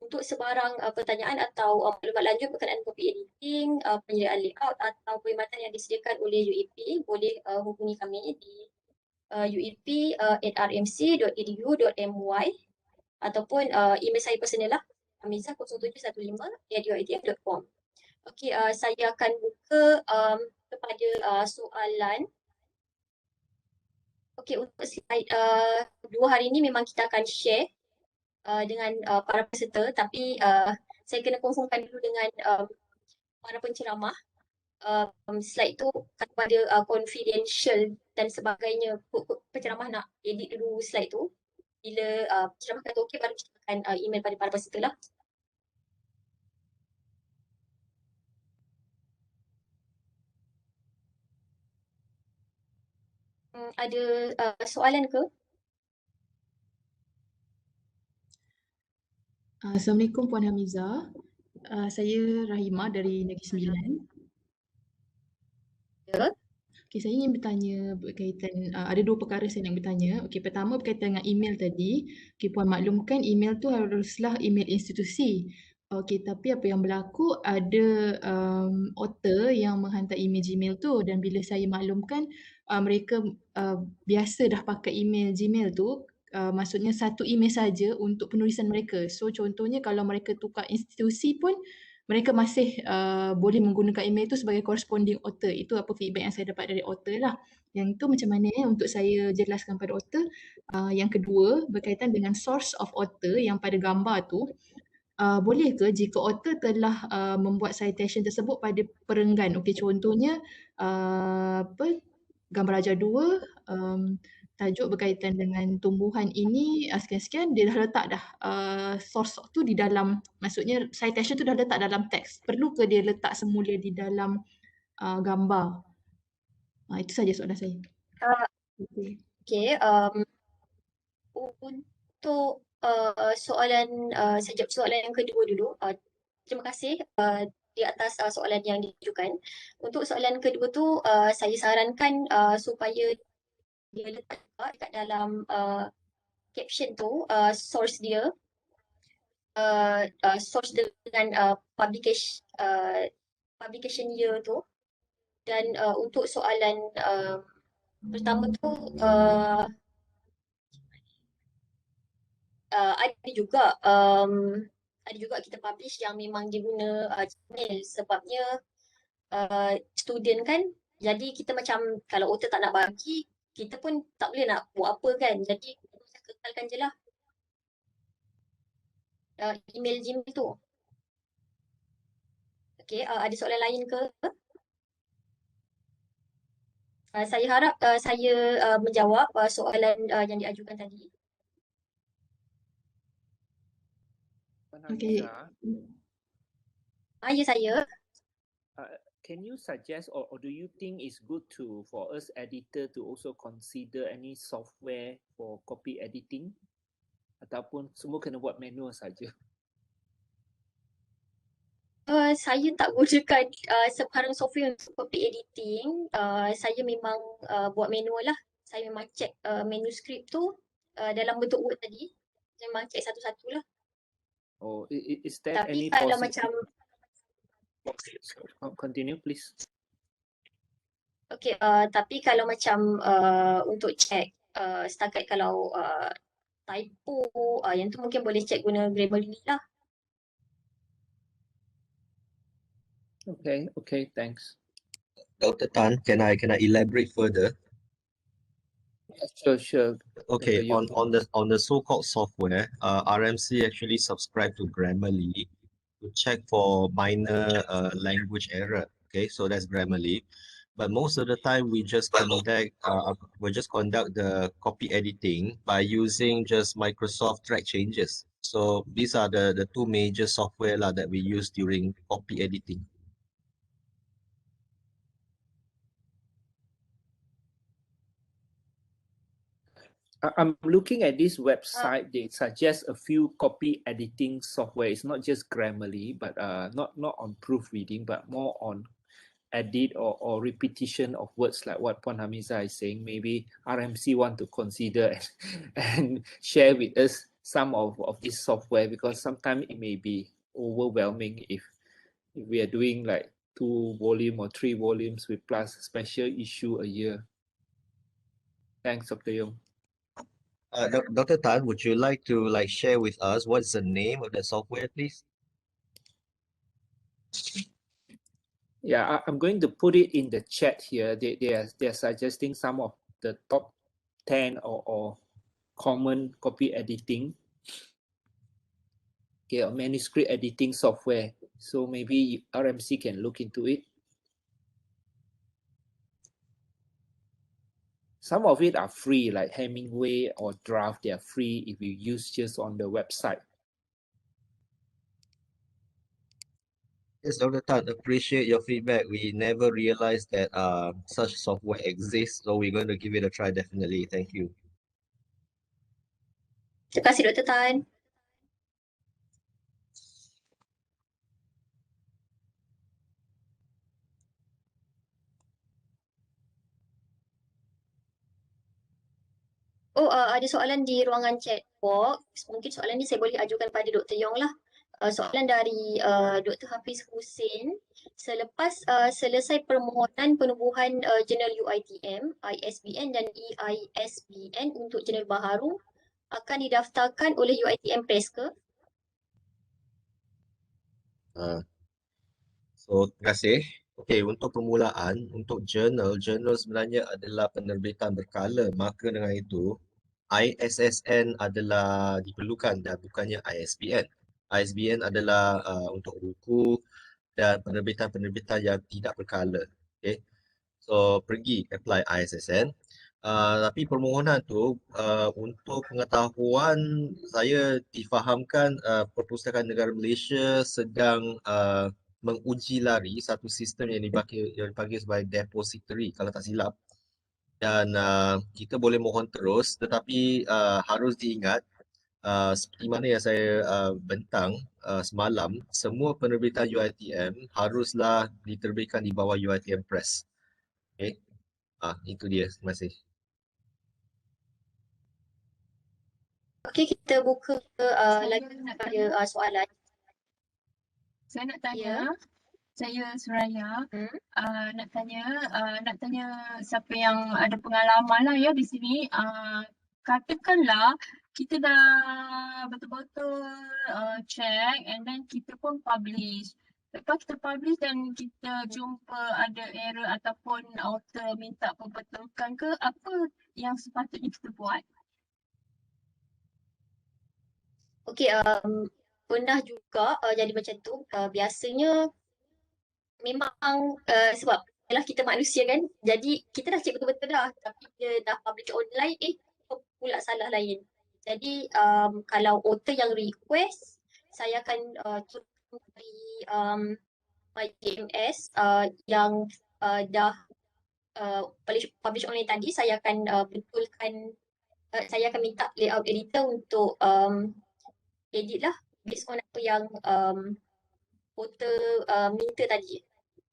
Untuk sebarang pertanyaan atau maklumat lanjut berkenaan copy editing, penyediaan layout atau perkhidmatan yang disediakan oleh UEP, boleh hubungi kami di uep@rmc.edu.my ataupun email saya personal lah, hamiza0715@uiTF.com. Okey, saya akan buka kepada soalan. Okey, untuk slide 2 hari ini memang kita akan share dengan para peserta, tapi saya kena confirmkan dulu dengan para penceramah. Slide tu kepada confidential dan sebagainya. Penceramah nak edit dulu slide tu. Bila penceramah kata okey, baru kita akan email pada para peserta lah. Ada soalan ke? Assalamualaikum Puan Hamiza. Saya Rahima dari Negeri Sembilan. Ya. Okay, saya ingin bertanya berkaitan, ada dua perkara saya nak bertanya. Okay, pertama berkaitan dengan email tadi. Okay, Puan maklumkan email tu haruslah email institusi. Okay, tapi apa yang berlaku, ada author yang menghantar email Gmail tu, dan bila saya maklumkan mereka biasa dah pakai email Gmail tu, maksudnya satu email saja untuk penulisan mereka. So contohnya kalau mereka tukar institusi pun mereka masih boleh menggunakan email itu sebagai corresponding author. Itu apa feedback yang saya dapat dari author lah. Yang itu macam mana untuk saya jelaskan pada author. Yang kedua berkaitan dengan source of author yang pada gambar tu. Boleh ke jika author telah membuat citation tersebut pada perenggan. Okey, contohnya gambar Raja 2, tajuk berkaitan dengan tumbuhan ini sekian-sekian, dia dah letak dah source tu di dalam, maksudnya citation tu dah letak dalam teks. Perlu ke dia letak semula di dalam gambar? Itu saja soalan saya. Okey, untuk soalan, saya jawab soalan yang kedua dulu. Terima kasih di atas soalan yang diajukan. Untuk soalan kedua tu, saya sarankan supaya dia letak dekat dalam caption tu source dia, source dengan publication year tu. Dan untuk soalan pertama tu, ada juga kita publish yang memang dia guna Gmail, sebabnya student kan, jadi kita macam kalau author tak nak bagi, kita pun tak boleh nak buat apa kan, jadi kita kekalkan je lah email Gmail tu. Okey, ada soalan lain ke? Saya harap saya menjawab soalan yang diajukan tadi. Okey. Ya, saya. Can you suggest or do you think it's good for us editor to also consider any software for copy editing, ataupun semua kena buat manual saja? Saya tak gunakan sebarang software untuk copy editing. Saya memang buat manual lah. Saya memang check manuskrip tu dalam bentuk Word tadi. Saya memang check satu-satu lah. Oh, is there Tapi any kalau possible... macam... Continue please. Okay, tapi kalau macam untuk check setakat kalau typo, yang tu mungkin boleh check guna Grammarly lah. Okay, thanks. Dr. Tan, can I elaborate further? Sure. Okay, on the so-called software, RMC actually subscribe to Grammarly to check for minor language error. Okay, so that's Grammarly. But most of the time we just conduct the copy editing by using just Microsoft track changes. So these are the two major software that we use during copy editing. I'm looking at this website. They suggest a few copy editing software. It's not just Grammarly, but not on proofreading, but more on edit or repetition of words, like what Puan Hamiza is saying. Maybe RMC want to consider and share with us some of this software, because sometimes it may be overwhelming if we are doing like 2 volume or 3 volumes with plus special issue a year. Thanks, Dr. Yong. Dr. Tan, would you like to share with us what's the name of the software, please? Yeah, I'm going to put it in the chat here. They're suggesting some of the top 10 or common copy editing, okay, or manuscript editing software. So maybe RMC can look into it. Some of it are free, like Hemingway or Draft. They are free if you use just on the website. Yes, Dr. Tan, appreciate your feedback. We never realized that such software exists, so we're going to give it a try definitely. Thank you. Terima kasih Dr. Tan. Oh, ada soalan di ruangan chat box. Mungkin soalan ni saya boleh ajukan pada Dr. Yong lah. Soalan dari Dr. Hafiz Hussein. Selepas selesai permohonan penubuhan jurnal UiTM, ISBN dan EISBN untuk jurnal baharu akan didaftarkan oleh UiTM Press ke? Terima kasih. Okey, untuk permulaan, untuk jurnal sebenarnya adalah penerbitan berkala. Maka dengan itu, ISSN adalah diperlukan dan bukannya ISBN. ISBN adalah untuk buku dan penerbitan-penerbitan yang tidak berkala. Okey. So, pergi apply ISSN. Tapi permohonan tu untuk pengetahuan saya difahamkan Perpustakaan Negara Malaysia sedang menguji lari satu sistem yang dipanggil sebagai depository kalau tak silap. Dan kita boleh mohon terus, tetapi harus diingat seperti mana yang saya bentang semalam, semua penerbitan UiTM haruslah diterbitkan di bawah UiTM Press. Okay. Itu dia. Terima kasih. Okey, kita buka lagi pada soalan. Saya nak tanya, saya Suraya, nak tanya siapa yang ada pengalaman lah ya di sini. Katakanlah kita dah betul-betul check and then kita pun publish. Lepas kita publish dan kita jumpa ada error ataupun author minta perbetulkan ke, apa yang sepatutnya kita buat? Okey, pernah juga jadi macam tu. Biasanya memang sebab ialah kita manusia kan, jadi kita dah check betul-betul dah, tapi dia dah publish online, pula salah lain. Jadi kalau author yang request, saya akan turun dari MyJMS yang dah publish online tadi, saya akan betulkan, saya akan minta layout editor untuk edit lah based on apa yang author minta tadi.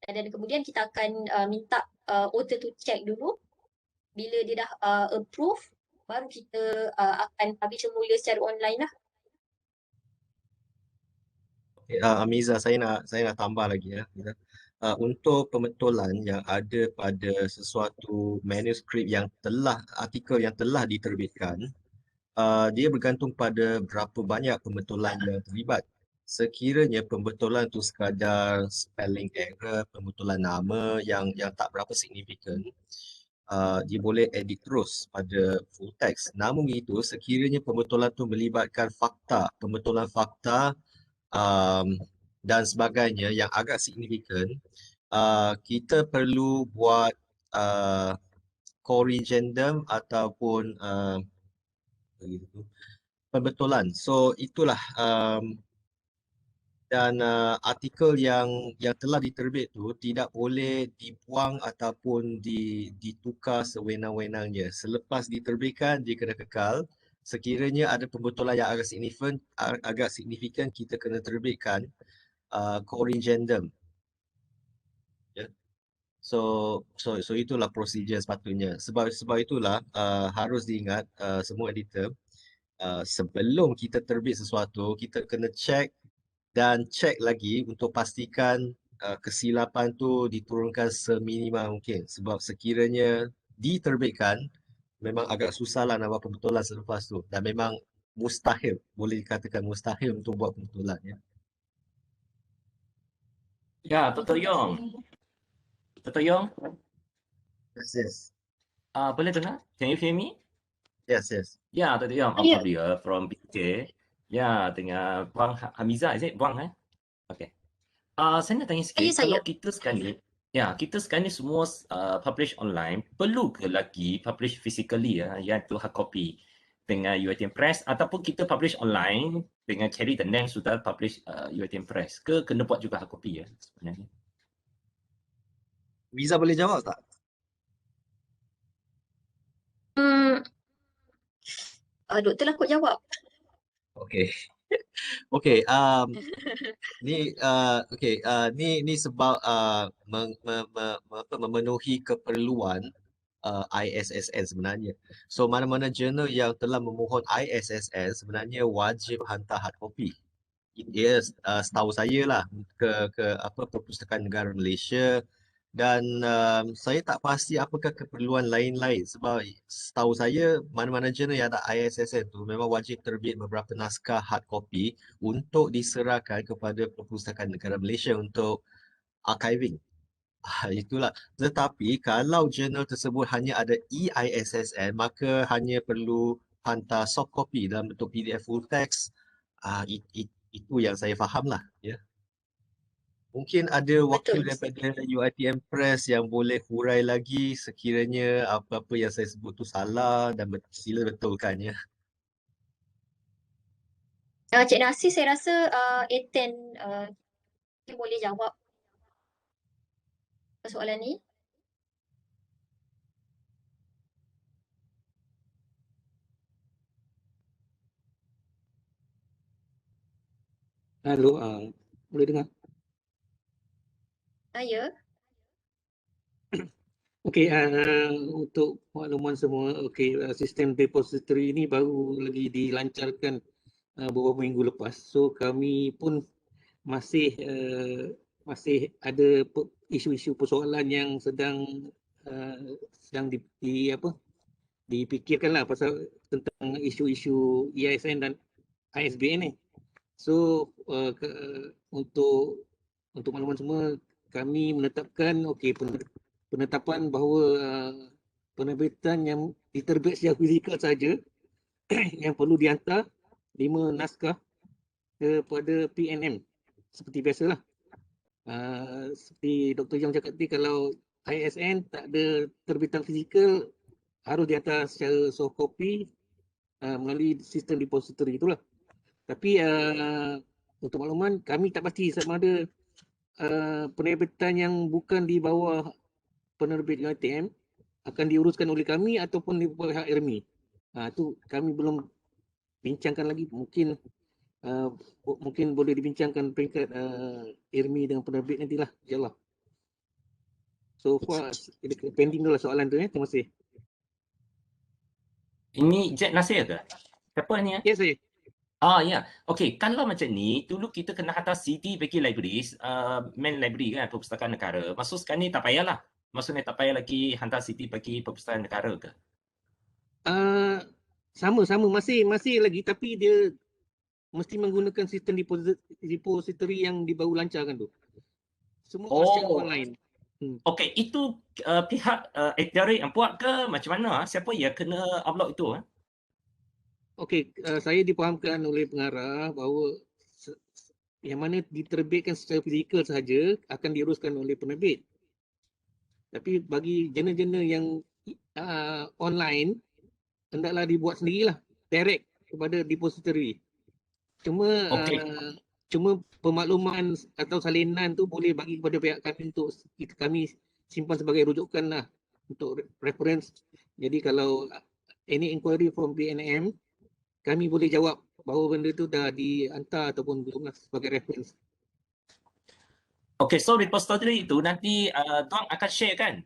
Dan kemudian kita akan minta author tu check dulu. Bila dia dah approve, baru kita akan publish semula secara online lah. Okay, Amiza, saya nak tambah lagi ya. Untuk pembetulan yang ada pada sesuatu manuskrip artikel yang telah diterbitkan, dia bergantung pada berapa banyak pembetulan yang terlibat. Sekiranya pembetulan tu sekadar spelling error, pembetulan nama yang tak berapa signifikan, dia boleh edit terus pada full text. Namun itu, sekiranya pembetulan tu melibatkan pembetulan fakta dan sebagainya yang agak signifikan, kita perlu buat corrigendum ataupun pembetulan. So itulah dan artikel yang telah diterbit tu tidak boleh dibuang ataupun ditukar sewenang-wenangnya. Selepas diterbitkan dia kena kekal. Sekiranya ada pembetulan yang agak signifikan kita kena terbitkan corrigendum. Yeah. So itulah prosedur sepatutnya. Sebab itulah harus diingat semua editor, sebelum kita terbit sesuatu, kita kena check lagi untuk pastikan kesilapan tu diturunkan seminimal mungkin. Sebab sekiranya diterbitkan, memang agak susah lah nak buat pembetulan selepas tu. Dan memang mustahil, boleh dikatakan mustahil untuk buat pembetulan ya. Ya, Dr. Yong. Dr. Yong, Yes. boleh dengar? Can you hear me? Yes. Ya, Dr. Yong, Ya. Octavia from PK. Ya, dengan Puan Hamiza, is it? Puan, Okay. Saya nak tanya sikit, Saya. kalau kita sekarang ni semua publish online, perlu ke lagi publish physically iaitu hard copy dengan UiTM Press, ataupun kita publish online dengan carry the name sudah publish UiTM Press, ke kena buat juga hard copy sebenarnya? Miza boleh jawab tak? Doktor lah kot jawab. Okey. Ni sebab memenuhi keperluan ISSN sebenarnya. So mana-mana jurnal yang telah memohon ISSN sebenarnya wajib hantar hard copy. Ya, setahu saya lah ke Perpustakaan Negara Malaysia, dan saya tak pasti apakah keperluan lain-lain sebab setahu saya mana-mana jurnal yang ada ISSN tu memang wajib terbit beberapa naskah hard copy untuk diserahkan kepada Perpustakaan Negara Malaysia untuk archiving. Itulah. Tetapi kalau jurnal tersebut hanya ada EISSN, maka hanya perlu hantar soft copy dalam bentuk PDF full text. Itu yang saya faham lah. Ya. Mungkin ada wakil daripada UiTM Press yang boleh hurai lagi sekiranya apa-apa yang saya sebut tu salah dan sila betulkan ya. Cik Nasir, saya rasa Eten dia boleh jawab soalan ni. Halo, boleh dengar? Ya. Okey, untuk makluman semua, sistem depository ini baru lagi dilancarkan beberapa minggu lepas. So kami pun masih ada isu-isu persoalan yang sedang dipikirkan lah pasal tentang isu-isu EISN dan ISBN ni. So untuk makluman semua, kami menetapkan penetapan bahawa penerbitan yang diterbit secara fizikal saja yang perlu dihantar 5 naskah kepada PNM seperti biasalah. Seperti Dr. Yong cakap tadi, kalau ISN tak ada terbitan fizikal, harus dihantar secara soft copy melalui sistem depository itulah. Tapi untuk makluman, kami tak pasti sama ada penerbitan yang bukan di bawah penerbit UiTM akan diuruskan oleh kami ataupun di pihak IRMI. Itu kami belum bincangkan lagi. Mungkin boleh dibincangkan peringkat IRMI dengan penerbit nantilah, insyaAllah. So far, pending dulu soalan tu. Terima kasih. Ini Cik Nasir ke? Siapa ni? Ya, saya. Ya. Okey, kalau macam ni, dulu kita kena hantar CD bagi libraries, main library kan, Perpustakaan Negara. Maksud sekarang ni tak payahlah. Maksudnya tak payah lagi hantar CD bagi Perpustakaan Negara ke? Sama masih lagi, tapi dia mesti menggunakan sistem depository yang baru lancarkan tu. Semua secara online. Okey, itu pihak Ekdari yang buat ke macam mana? Siapa yang kena upload itu? Okey, saya dipahamkan oleh pengarah bahawa yang mana diterbitkan secara fizikal sahaja akan diuruskan oleh penerbit. Tapi bagi jurnal-jurnal yang online, hendaklah dibuat sendirilah, direct kepada depository. Cuma pemakluman atau salinan tu boleh bagi kepada pihak kami untuk kami simpan sebagai rujukan lah untuk reference. Jadi kalau any inquiry from PNM, kami boleh jawab bahawa benda tu dah dihantar ataupun belum lah sebagai reference. Okey, so repository itu nanti tuan akan share kan?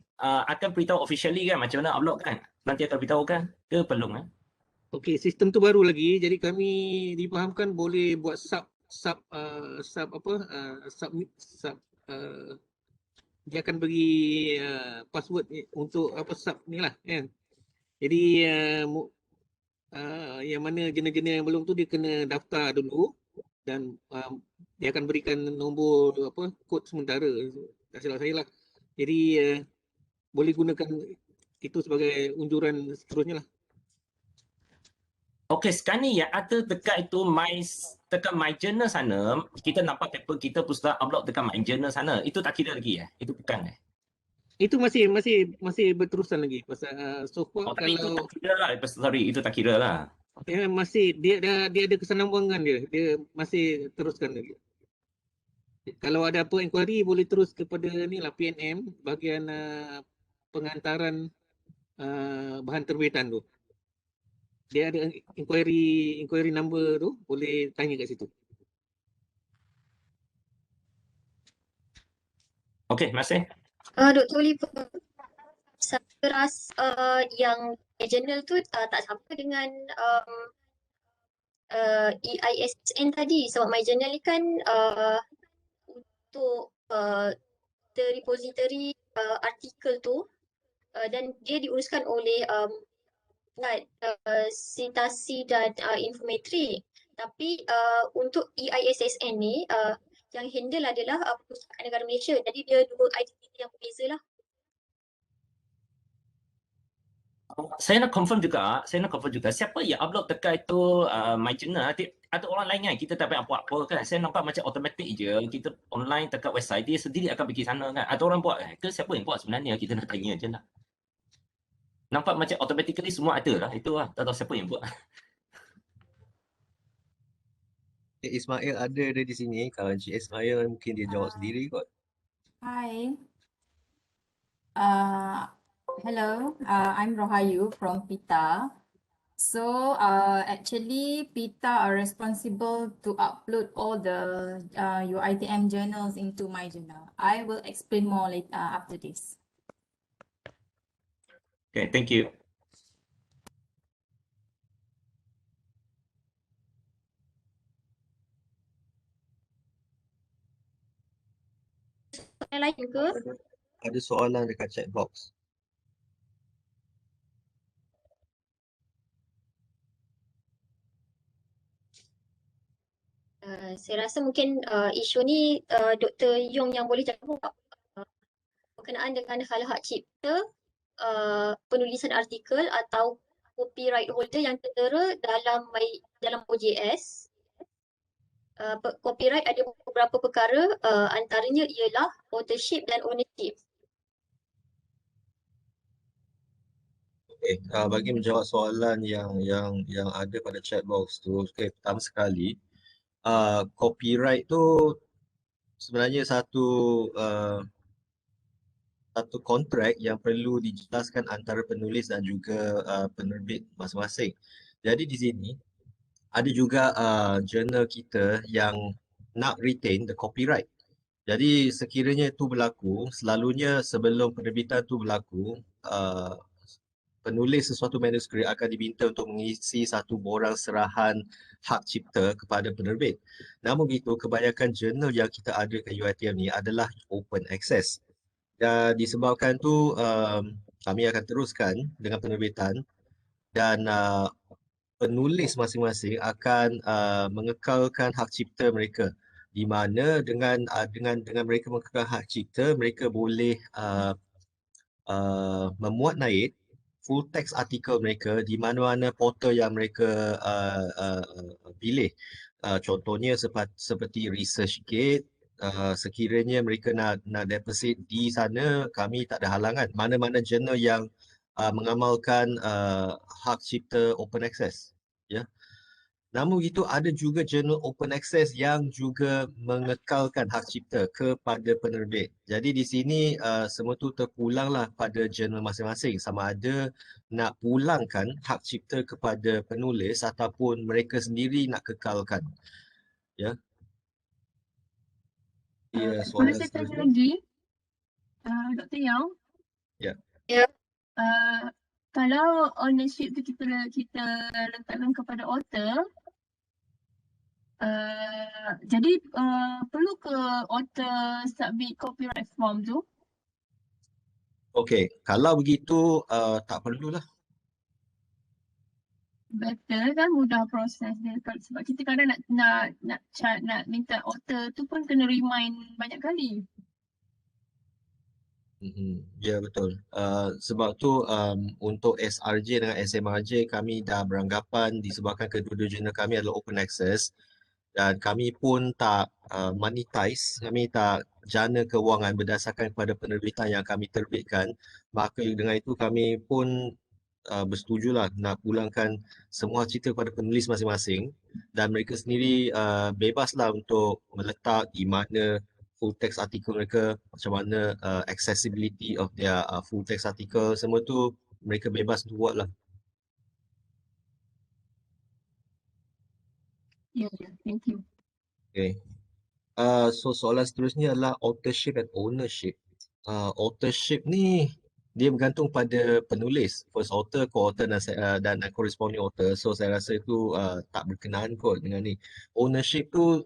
Akan beritahu officially kan macam mana upload kan? Nanti akan beritahu kan? Ke belum? Okey, sistem tu baru lagi. Jadi kami dipahamkan boleh buat dia akan bagi password untuk sub ni lah kan. Jadi yang mana jurnal-jurnal yang belum tu dia kena daftar dulu dan dia akan berikan nombor kod sementara, tak silap saya lah. Jadi boleh gunakan itu sebagai unjuran seterusnya lah. Okey, sekarang ni yang ada dekat itu dekat My Journal sana, kita nampak paper kita pun sudah upload dekat My Journal sana. Itu tak kira lagi Itu bukan Itu masih berterusan lagi pasal so far tapi itu kalau tak kira lah. Sorry, itu tak kira lah. masih dia ada kesinambungan dia masih teruskan lagi. Kalau ada apa inquiry boleh terus kepada ni lah PNM bahagian pengantaran bahan terbitan tu. Dia ada inquiry number tu, boleh tanya kat situ. Okey, terima kasih. Dr. Oliver, saya rasa yang journal tu tak sama dengan EISN tadi, sebab My Journal ni kan untuk the repository artikel tu dan dia diuruskan oleh Sitasi dan Infometrik. Tapi untuk EISSN ni yang handle adalah Pustakaan Negara Malaysia. Jadi dia dua identiti yang berbeza lah. Saya nak confirm juga, siapa yang upload dekat itu My Journal, ada orang lain kan, kita tak payah apa-apa kan. Saya nampak macam automatic je, kita online dekat website, dia sendiri akan pergi sana kan. Ada orang buat ke siapa yang buat sebenarnya, kita nak tanya je lah. Nampak macam automatically semua ada lah, itu lah, tak tahu siapa yang buat. Ismail ada di sini. Kalau Encik Ismail mungkin dia jawab sendiri kot. Hi. Hello. I'm Rohayu from PITA. So actually PITA are responsible to upload all the UiTM journals into My Journal. I will explain more later after this. Okay, thank you. Soalan lain ke? Ada soalan dekat chat box. Saya rasa mungkin isu ni Dr. Yong yang boleh jawab berkenaan dengan hal hak cipta, penulisan artikel atau copyright holder yang tertera dalam OJS. Copyright ada beberapa perkara, antaranya ialah authorship dan ownership. Okay, bagi menjawab soalan yang ada pada chat box tu, okay, pertama sekali, copyright tu sebenarnya satu kontrak yang perlu dijelaskan antara penulis dan juga penerbit masing-masing. Jadi di sini ada juga jurnal kita yang nak retain the copyright. Jadi sekiranya itu berlaku, selalunya sebelum penerbitan itu berlaku, penulis sesuatu manuskrip akan diminta untuk mengisi satu borang serahan hak cipta kepada penerbit. Namun begitu, kebanyakan jurnal yang kita ada ke UiTM ni adalah open access. Dan disebabkan tu kami akan teruskan dengan penerbitan dan penulis masing-masing akan mengekalkan hak cipta mereka, di mana dengan mereka mengekalkan hak cipta, mereka boleh memuat naik full text artikel mereka di mana-mana portal yang mereka pilih. Contohnya seperti ResearchGate, sekiranya mereka nak deposit di sana, kami tak ada halangan. Mana-mana jurnal yang mengamalkan hak cipta open access. Ya. Namun begitu, ada juga jurnal open access yang juga mengekalkan hak cipta kepada penerbit. Jadi di sini semua tu terpulanglah pada jurnal masing-masing, sama ada nak pulangkan hak cipta kepada penulis ataupun mereka sendiri nak kekalkan. Ya. Boleh saya tanya lagi, Dr. Yong? Ya. Kalau ownership tu kita letakkan kepada author, jadi perlu ke author submit copyright form tu? Okey, kalau begitu tak perlulah. better kan, mudah proses dia. Sebab kita kadang nak minta author tu pun kena remind banyak kali. Ya, betul. Sebab tu untuk SRJ dengan SMRJ kami dah beranggapan disebabkan kedua-dua jurnal kami adalah open access dan kami pun tak monetize, kami tak jana kewangan berdasarkan kepada penerbitan yang kami terbitkan. Maka dengan itu kami pun bersetujulah nak pulangkan semua cerita kepada penulis masing-masing dan mereka sendiri bebaslah untuk meletak di mana full text artikel mereka, macam mana accessibility of their full text article, semua tu mereka bebas untuk buat lah. Ya, thank you. Okay. So soalan seterusnya adalah authorship and ownership. Authorship ni dia bergantung pada penulis, first author, co-author dan corresponding author. So saya rasa itu tak berkenaan kot dengan ni. Ownership tu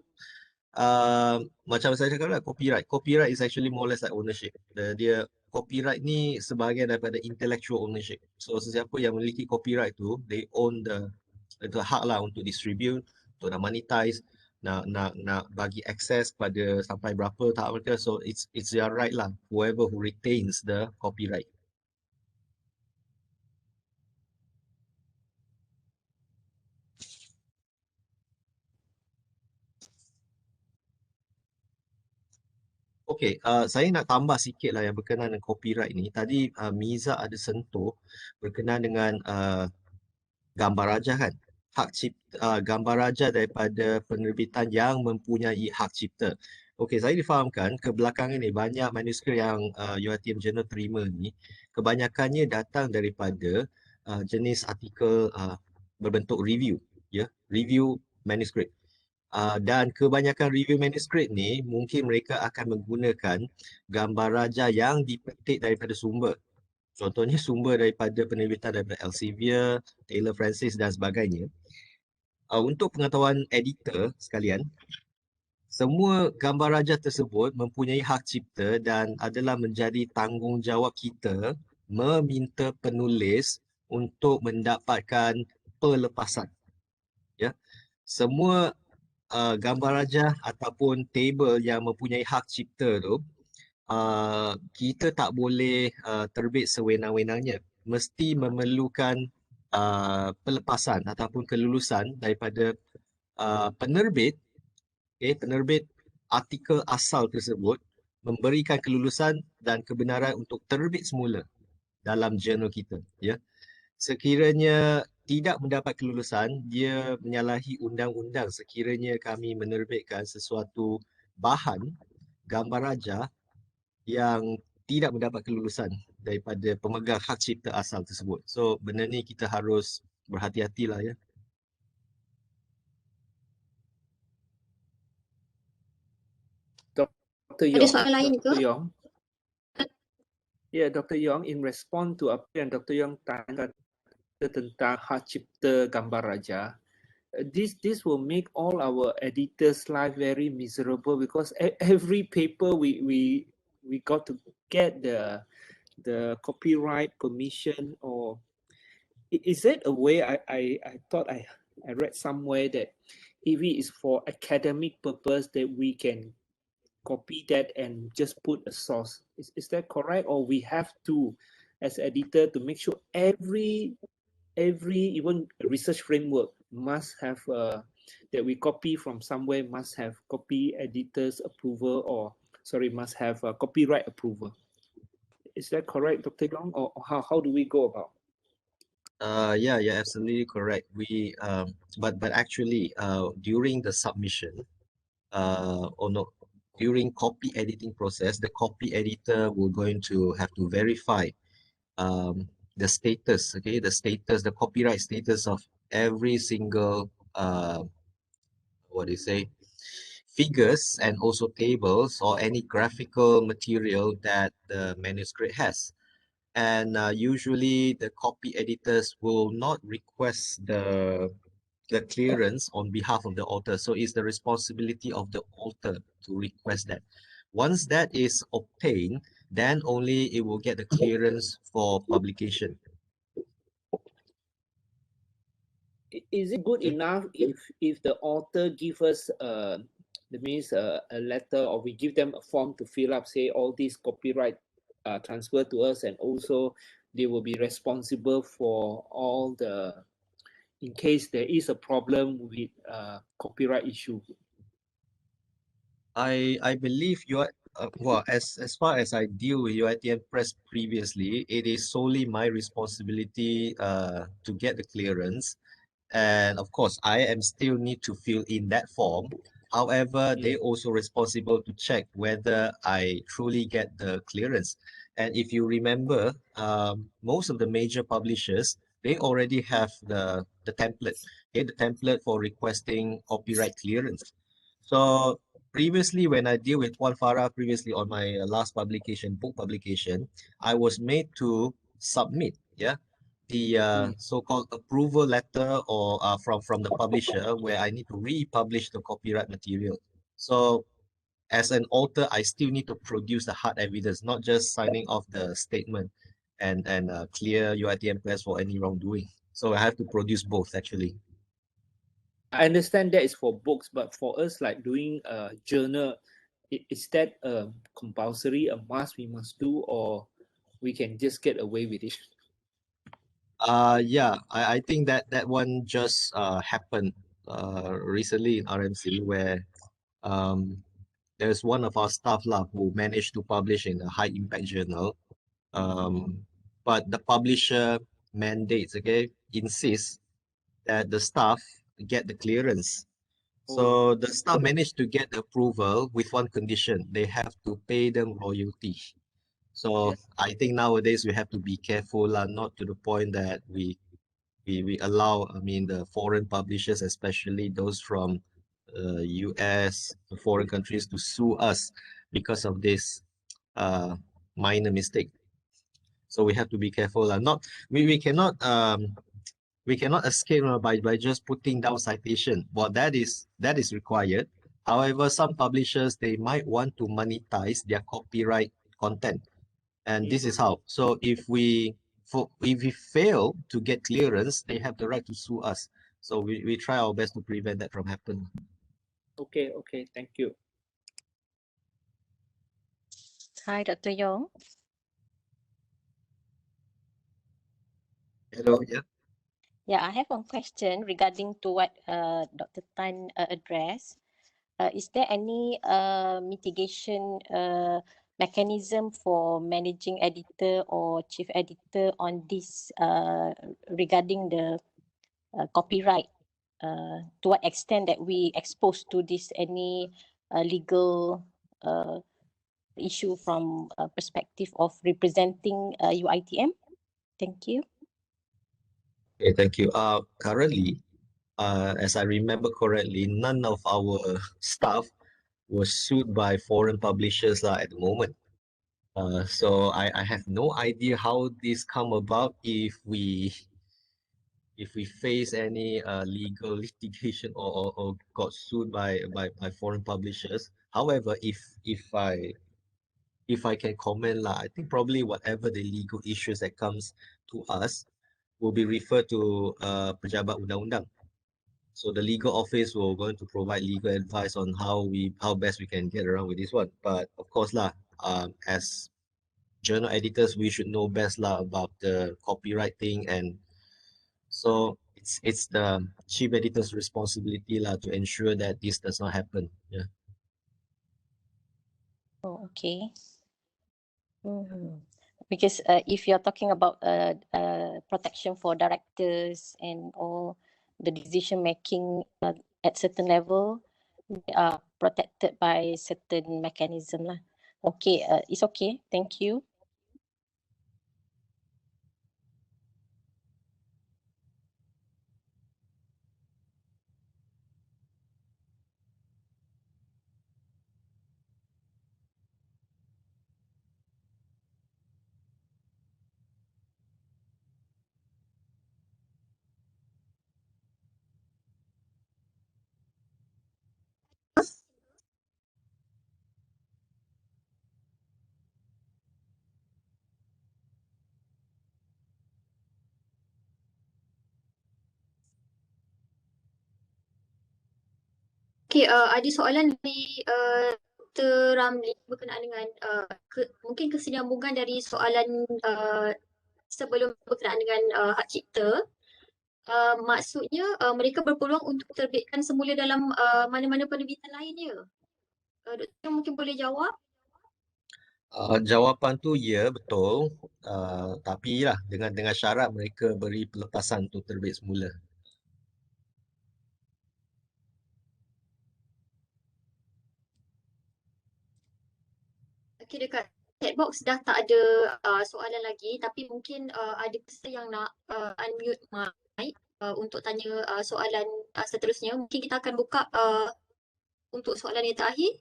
macam saya cakap lah, copyright. Copyright is actually more or less like ownership. Dia copyright ni sebahagian daripada intellectual ownership. So sesiapa yang memiliki copyright tu, they own itu hak lah untuk distribute, untuk nak monetize, nak bagi akses pada sampai berapa tahap mereka. So it's their right lah, whoever who retains the copyright. Okay, saya nak tambah sikit lah yang berkenaan dengan copyright ni. Tadi Miza ada sentuh berkenaan dengan gambar rajah kan. Hak cipta, gambar rajah daripada penerbitan yang mempunyai hak cipta. Okey, saya difahamkan kebelakangan ni banyak manuskrip yang UiTM Journal terima ni, kebanyakannya datang daripada jenis artikel berbentuk review, ya, review manuskrip. Dan kebanyakan review manuskrip ni mungkin mereka akan menggunakan gambar rajah yang dipetik daripada sumber. Contohnya sumber daripada penerbitan daripada Elsevier, Taylor Francis dan sebagainya. Untuk pengetahuan editor sekalian, semua gambar rajah tersebut mempunyai hak cipta dan adalah menjadi tanggungjawab kita meminta penulis untuk mendapatkan pelepasan. Ya. Semua gambar rajah ataupun table yang mempunyai hak cipta tu, kita tak boleh terbit sewenang-wenangnya. Mesti memerlukan pelepasan ataupun kelulusan daripada penerbit, penerbit artikel asal tersebut, memberikan kelulusan dan kebenaran untuk terbit semula dalam jurnal kita. Ya. Sekiranya tidak mendapat kelulusan, dia menyalahi undang-undang sekiranya kami menerbitkan sesuatu bahan gambar rajah yang tidak mendapat kelulusan daripada pemegang hak cipta asal tersebut. So benda ni kita harus berhati-hatilah ya. Dr. Ada Yong, soalan lain ke? Dr. Yong. Ya, Dr. Yong, in respond to apa yang Dr. Yong tanya tentang hak cipta gambar rajah, this will make all our editors' life very miserable because every paper we got to get the copyright permission, or is it a way? I thought I read somewhere that if it is for academic purpose that we can copy that and just put a source. Is that correct? Or we have to, as editor, to make sure every even research framework must have that we copy from somewhere must have copy editor's approval, or must have copyright approval. Is that correct, Dr. Yong? Or how do we go about? Yeah, absolutely correct. We but actually during the submission during copy editing process, the copy editor will going to have to verify the status, the copyright status of every single figures and also tables or any graphical material that the manuscript has. And usually the copy editors will not request the clearance on behalf of the author. So it's the responsibility of the author to request that. Once that is obtained, then only it will get the clearance for publication. is it good enough if the author give us that means a letter, or we give them a form to fill up, say all these copyright transfer to us, and also they will be responsible for all the, in case there is a problem with copyright issue? I believe you are well, as far as I deal with UiTM Press previously, it is solely my responsibility to get the clearance. And of course, I am still need to fill in that form. However, they also responsible to check whether I truly get the clearance. And if you remember, most of the major publishers, they already have the template, okay, the template for requesting copyright clearance. So previously, when I deal with Puan Farah previously on my last publication, book publication, I was made to submit, the so-called approval letter or from the publisher, where I need to republish the copyright material. So as an author, I still need to produce the hard evidence, not just signing off the statement and clear UiTM Press for any wrongdoing. So I have to produce both actually. I understand that is for books, but for us, like doing a journal, is that compulsory, a must we must do, or we can just get away with it? Yeah, I think that one just happened recently in RMC, where there's one of our staff who managed to publish in a high impact journal. But the publisher mandates, insists that the staff get the clearance. So the staff managed to get approval with one condition: they have to pay them royalty. So I think nowadays we have to be careful, not to the point that we allow, the foreign publishers, especially those from US, foreign countries, to sue us because of this minor mistake. So we have to be careful. We cannot escape by just putting down citation. Well, that is required. However, some publishers, they might want to monetize their copyright content, and this is how. So if we fail to get clearance, they have the right to sue us. So we try our best to prevent that from happening. Okay, thank you. Hi, Dr. Yong. Hello, yeah. Yeah, I have one question regarding to what Dr. Tan addressed. Is there any mitigation mechanism for managing editor or chief editor on this regarding the copyright? To what extent that we exposed to this any legal issue from a perspective of representing UiTM? Thank you. Okay, thank you. Currently, as I remember correctly, none of our staff was sued by foreign publishers at the moment. So I have no idea how this come about, if we face any legal litigation or got sued by foreign publishers. However, if I can comment, I think probably whatever the legal issues that comes to us will be referred to Pejabat Undang-Undang. So the legal office will going to provide legal advice on how best we can get around with this one. But of course as journal editors, we should know best about the copyright thing, and so it's the chief editor's responsibility to ensure that this does not happen. Yeah. Oh, okay. Because if you're talking about protection for directors and all the decision making at certain level, they are protected by certain mechanism lah. Okay, it's okay. Thank you. Okay, ada soalan dari Dr. Ramli berkenaan dengan mungkin kesinambungan dari soalan sebelum berkenaan dengan hak cipta. Maksudnya mereka berpeluang untuk terbitkan semula dalam mana-mana penerbitan lainnya. Doktor mungkin boleh jawab? Jawapan tu ya, betul. Tapi lah dengan syarat mereka beri pelepasan untuk terbit semula. Okay, dekat chat box dah tak ada soalan lagi, tapi mungkin ada peserta yang nak unmute mic untuk tanya soalan seterusnya. Mungkin kita akan buka untuk soalan yang terakhir.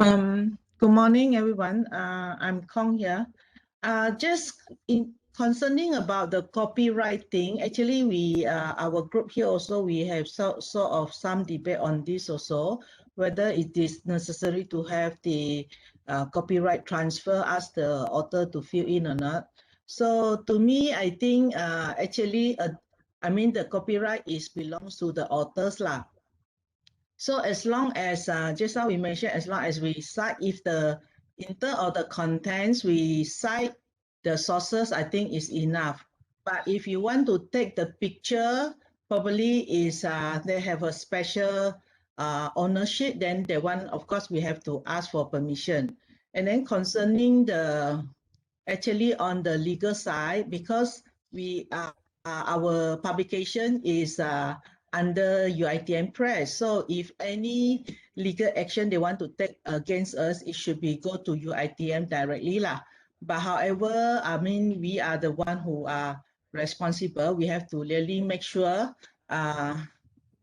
Good morning, everyone. I'm Kong here. Just concerning about the copywriting, actually our group here also, we have sort of some debate on this also, whether it is necessary to have the copyright transfer, ask the author to fill in or not. So to me, I think actually, I mean the copyright belongs to the authors lah. So as long as, just now we mentioned, as long as we cite, if the intent or the contents, we cite the sources, I think is enough. But if you want to take the picture, probably is they have a special ownership, then the one, of course, we have to ask for permission. And then concerning actually on the legal side, because our publication is under UITM Press. So if any legal action they want to take against us, it should go to UITM directly lah. But however, I mean, we are the one who are responsible. We have to really make sure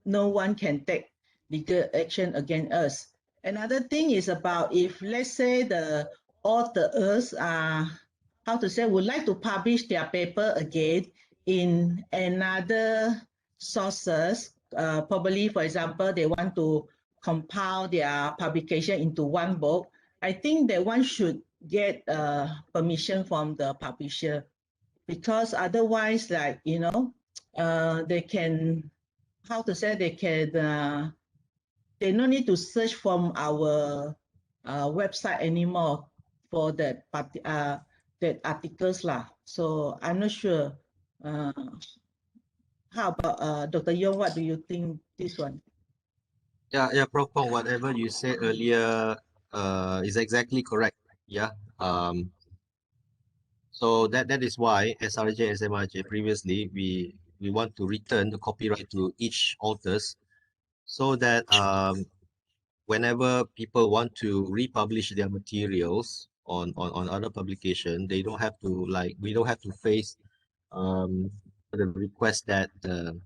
no one can take legal action against us. Another thing is about if, let's say, the authors would like to publish their paper again in another sources, probably, for example, they want to compile their publication into one book, I think that one should get permission from the publisher, because otherwise, like, you know, they can, they no need to search from our website anymore for that articles lah. So I'm not sure. How about Dr. Yong? What do you think this one? Yeah, Prof. Pong, whatever you said earlier is exactly correct. Yeah. So that is why SRJ and SMRJ previously we want to return the copyright to each authors, so that whenever people want to republish their materials on other publication, they don't have to, like, we don't have to face the request that the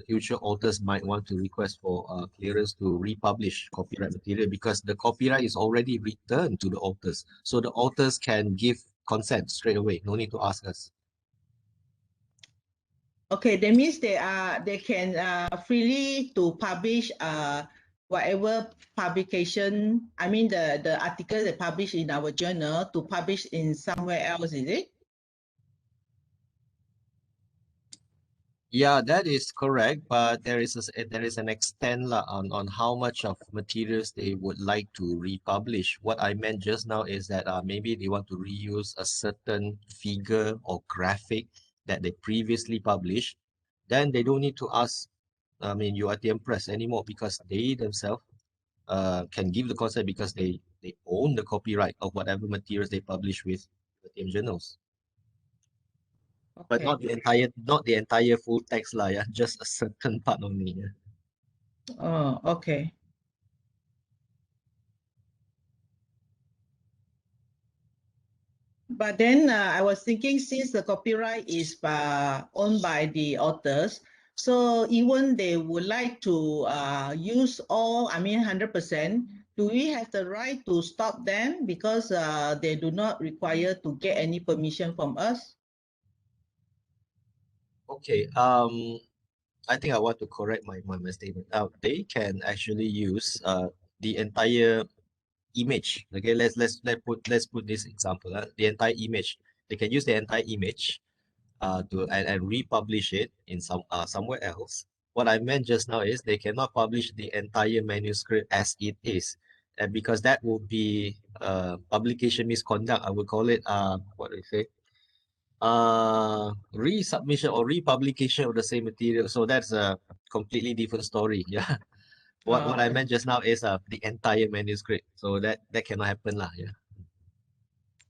future authors might want to request for clearance to republish copyright material, because the copyright is already returned to the authors. So the authors can give consent straight away, no need to ask us. Okay, that means they can freely to publish whatever publication, I mean the article they publish in our journal to publish in somewhere else, is it? Yeah, that is correct, but there is an extent on how much of materials they would like to republish. What I meant just now is that maybe they want to reuse a certain figure or graphic that they previously published, then they don't need to ask, I mean, UITM Press anymore, because they themselves can give the consent, because they own the copyright of whatever materials they publish with UITM journals. Okay. But not the entire full text lah, yeah, just a certain part only. Yeah. Oh, okay. But then I was thinking, since the copyright is owned by the authors, so even they would like to use all, I mean 100%, do we have the right to stop them, because they do not require to get any permission from us? Okay, I think I want to correct my statement. They can actually use the entire image. Okay, let's put this example. The entire image. They can use the entire image and republish it in somewhere else. What I meant just now is they cannot publish the entire manuscript as it is, and because that would be publication misconduct. I would call it what do you say? Resubmission or republication of the same material. So that's a completely different story. Yeah. What I meant just now is the entire manuscript. So that cannot happen lah. Yeah.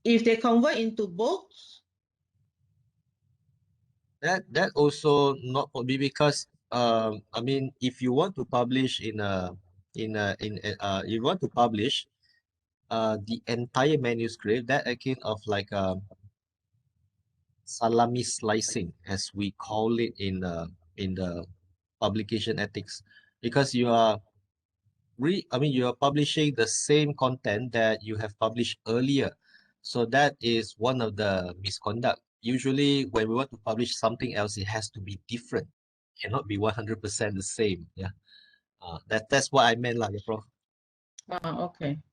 If they convert into books, That also not probably because I mean if you want to publish you want to publish the entire manuscript, that akin of like salami slicing, as we call it in the publication ethics, because you are you are publishing the same content that you have published earlier. So that is one of the misconduct. Usually when we want to publish something else, it has to be different. It cannot be 100% the same. Yeah. That's what I meant lah, yeah, Prof. okay.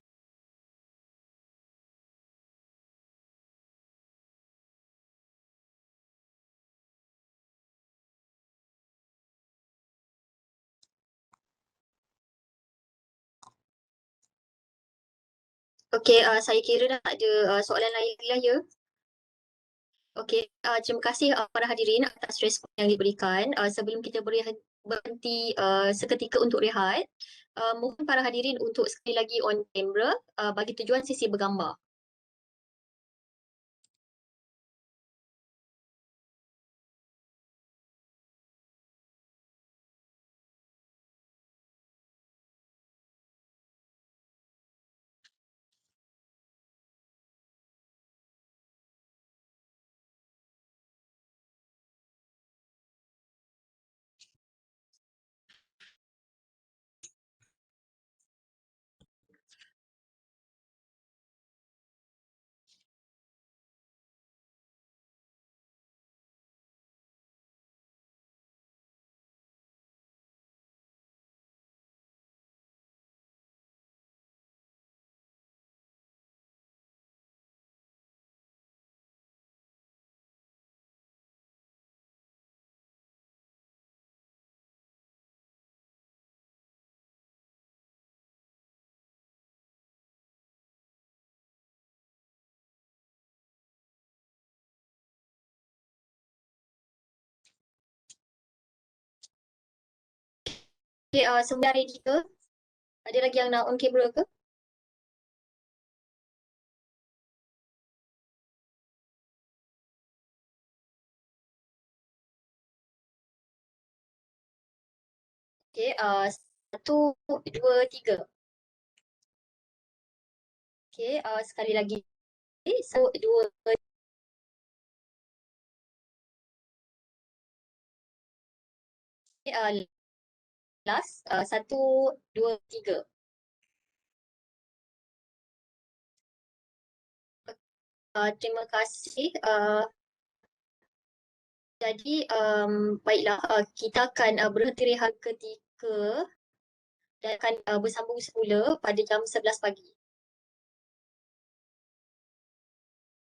Okey, saya kira dah tak ada soalan lain lagi lah ya. Okey, terima kasih para hadirin atas respon yang diberikan. Sebelum kita berhenti seketika untuk rehat, mohon para hadirin untuk sekali lagi on camera bagi tujuan sesi bergambar. Okey, semua ready ke? Ada lagi yang nak on camera ke? Okey, 1, 2, 3. Okey, sekali lagi. 1, 2, 3. Last, 1, 2, 3. Terima kasih. Jadi, baiklah, kita akan berhenti rehat ketika dan akan bersambung semula pada jam 11 pagi.